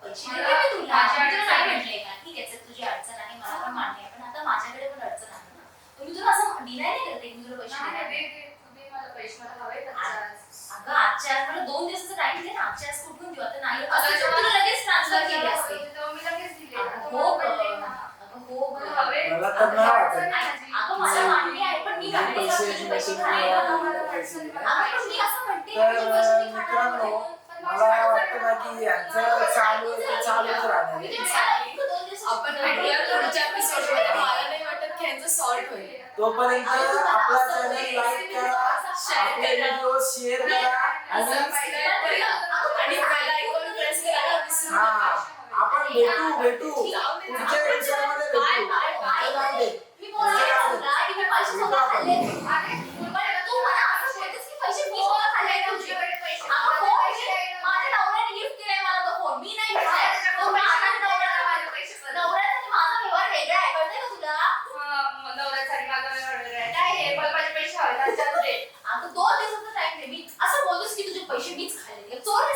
पैसे देते मी तुला. तुला नाही म्हटलंय का? ठीक आहे, चल, तुझी अडचण आहे, मला पण मान्य आहे, पण आता माझ्याकडे पण अडचण आहे ना. तर मी तुला असं डिनाय नाही करते, मी तुला पैसे नाही, देणार. दे दे, तू दे मला पैसे, मला हवेत आज. अगं आजच्या आज मला 2 दिवसाचा टाइम दे ना. आजच्या आज कुठून देऊ? आता नाही आता असं जेव्हा- तुला लगेच ट्रान्सफर केले जेव्हा असते. हवे तेव्हा मी लगेच दिले. अगं आता हो मला गं. पडले ना. अगं हो गं. मला हवेत. मला तर नाही वाटत. अगं मला मान्य आहे, पण मी काढले पैसे असते, तुझे पैसे पैसे खाणे. मला अगं पैसे पण द्या. मी असं म्हणते, तर तुझे पैसे मी खाणार मित्रांनो, नाही. मला वाटतं ना की यांचं चालू आहे ते चालूच राहणार मी आहे. ते मला 1-2 दिवसाची आपण भेटूया. भेटूया पुढच्या एपिसोडमध्ये. मला नाही वाटत की यांचं सॉल्ट होईल. तोपर्यंत आपला चॅनल लाईक करा, आपले व्हिडिओ शेअर करा आणि आणि बेल आयकॉन प्रेस करायला विसरू हा नका. आपण आपण भेटू पुढच्या एपिसोडमध्ये भेटू. जाऊ दे. मी बोलले तुला की मी पैसे स्वतः खाल्ले. अरे तू मला असं बोलतेस की पैसे मी स्वतः खाल्ले तुझे. अगं फोन माझ्या नवऱ्याने गिफ्ट केलाय मला तो फोन. मी नाही घेतलाय. तो माझ्या नवऱ्याचा माझा व्यवहार वेगळा आहे. कळतंय का तुला? अगं 2 दिवसाचा टाइम दे. मी असं बोलतोस की तुझे पैसे मीच खाल्ले. चोर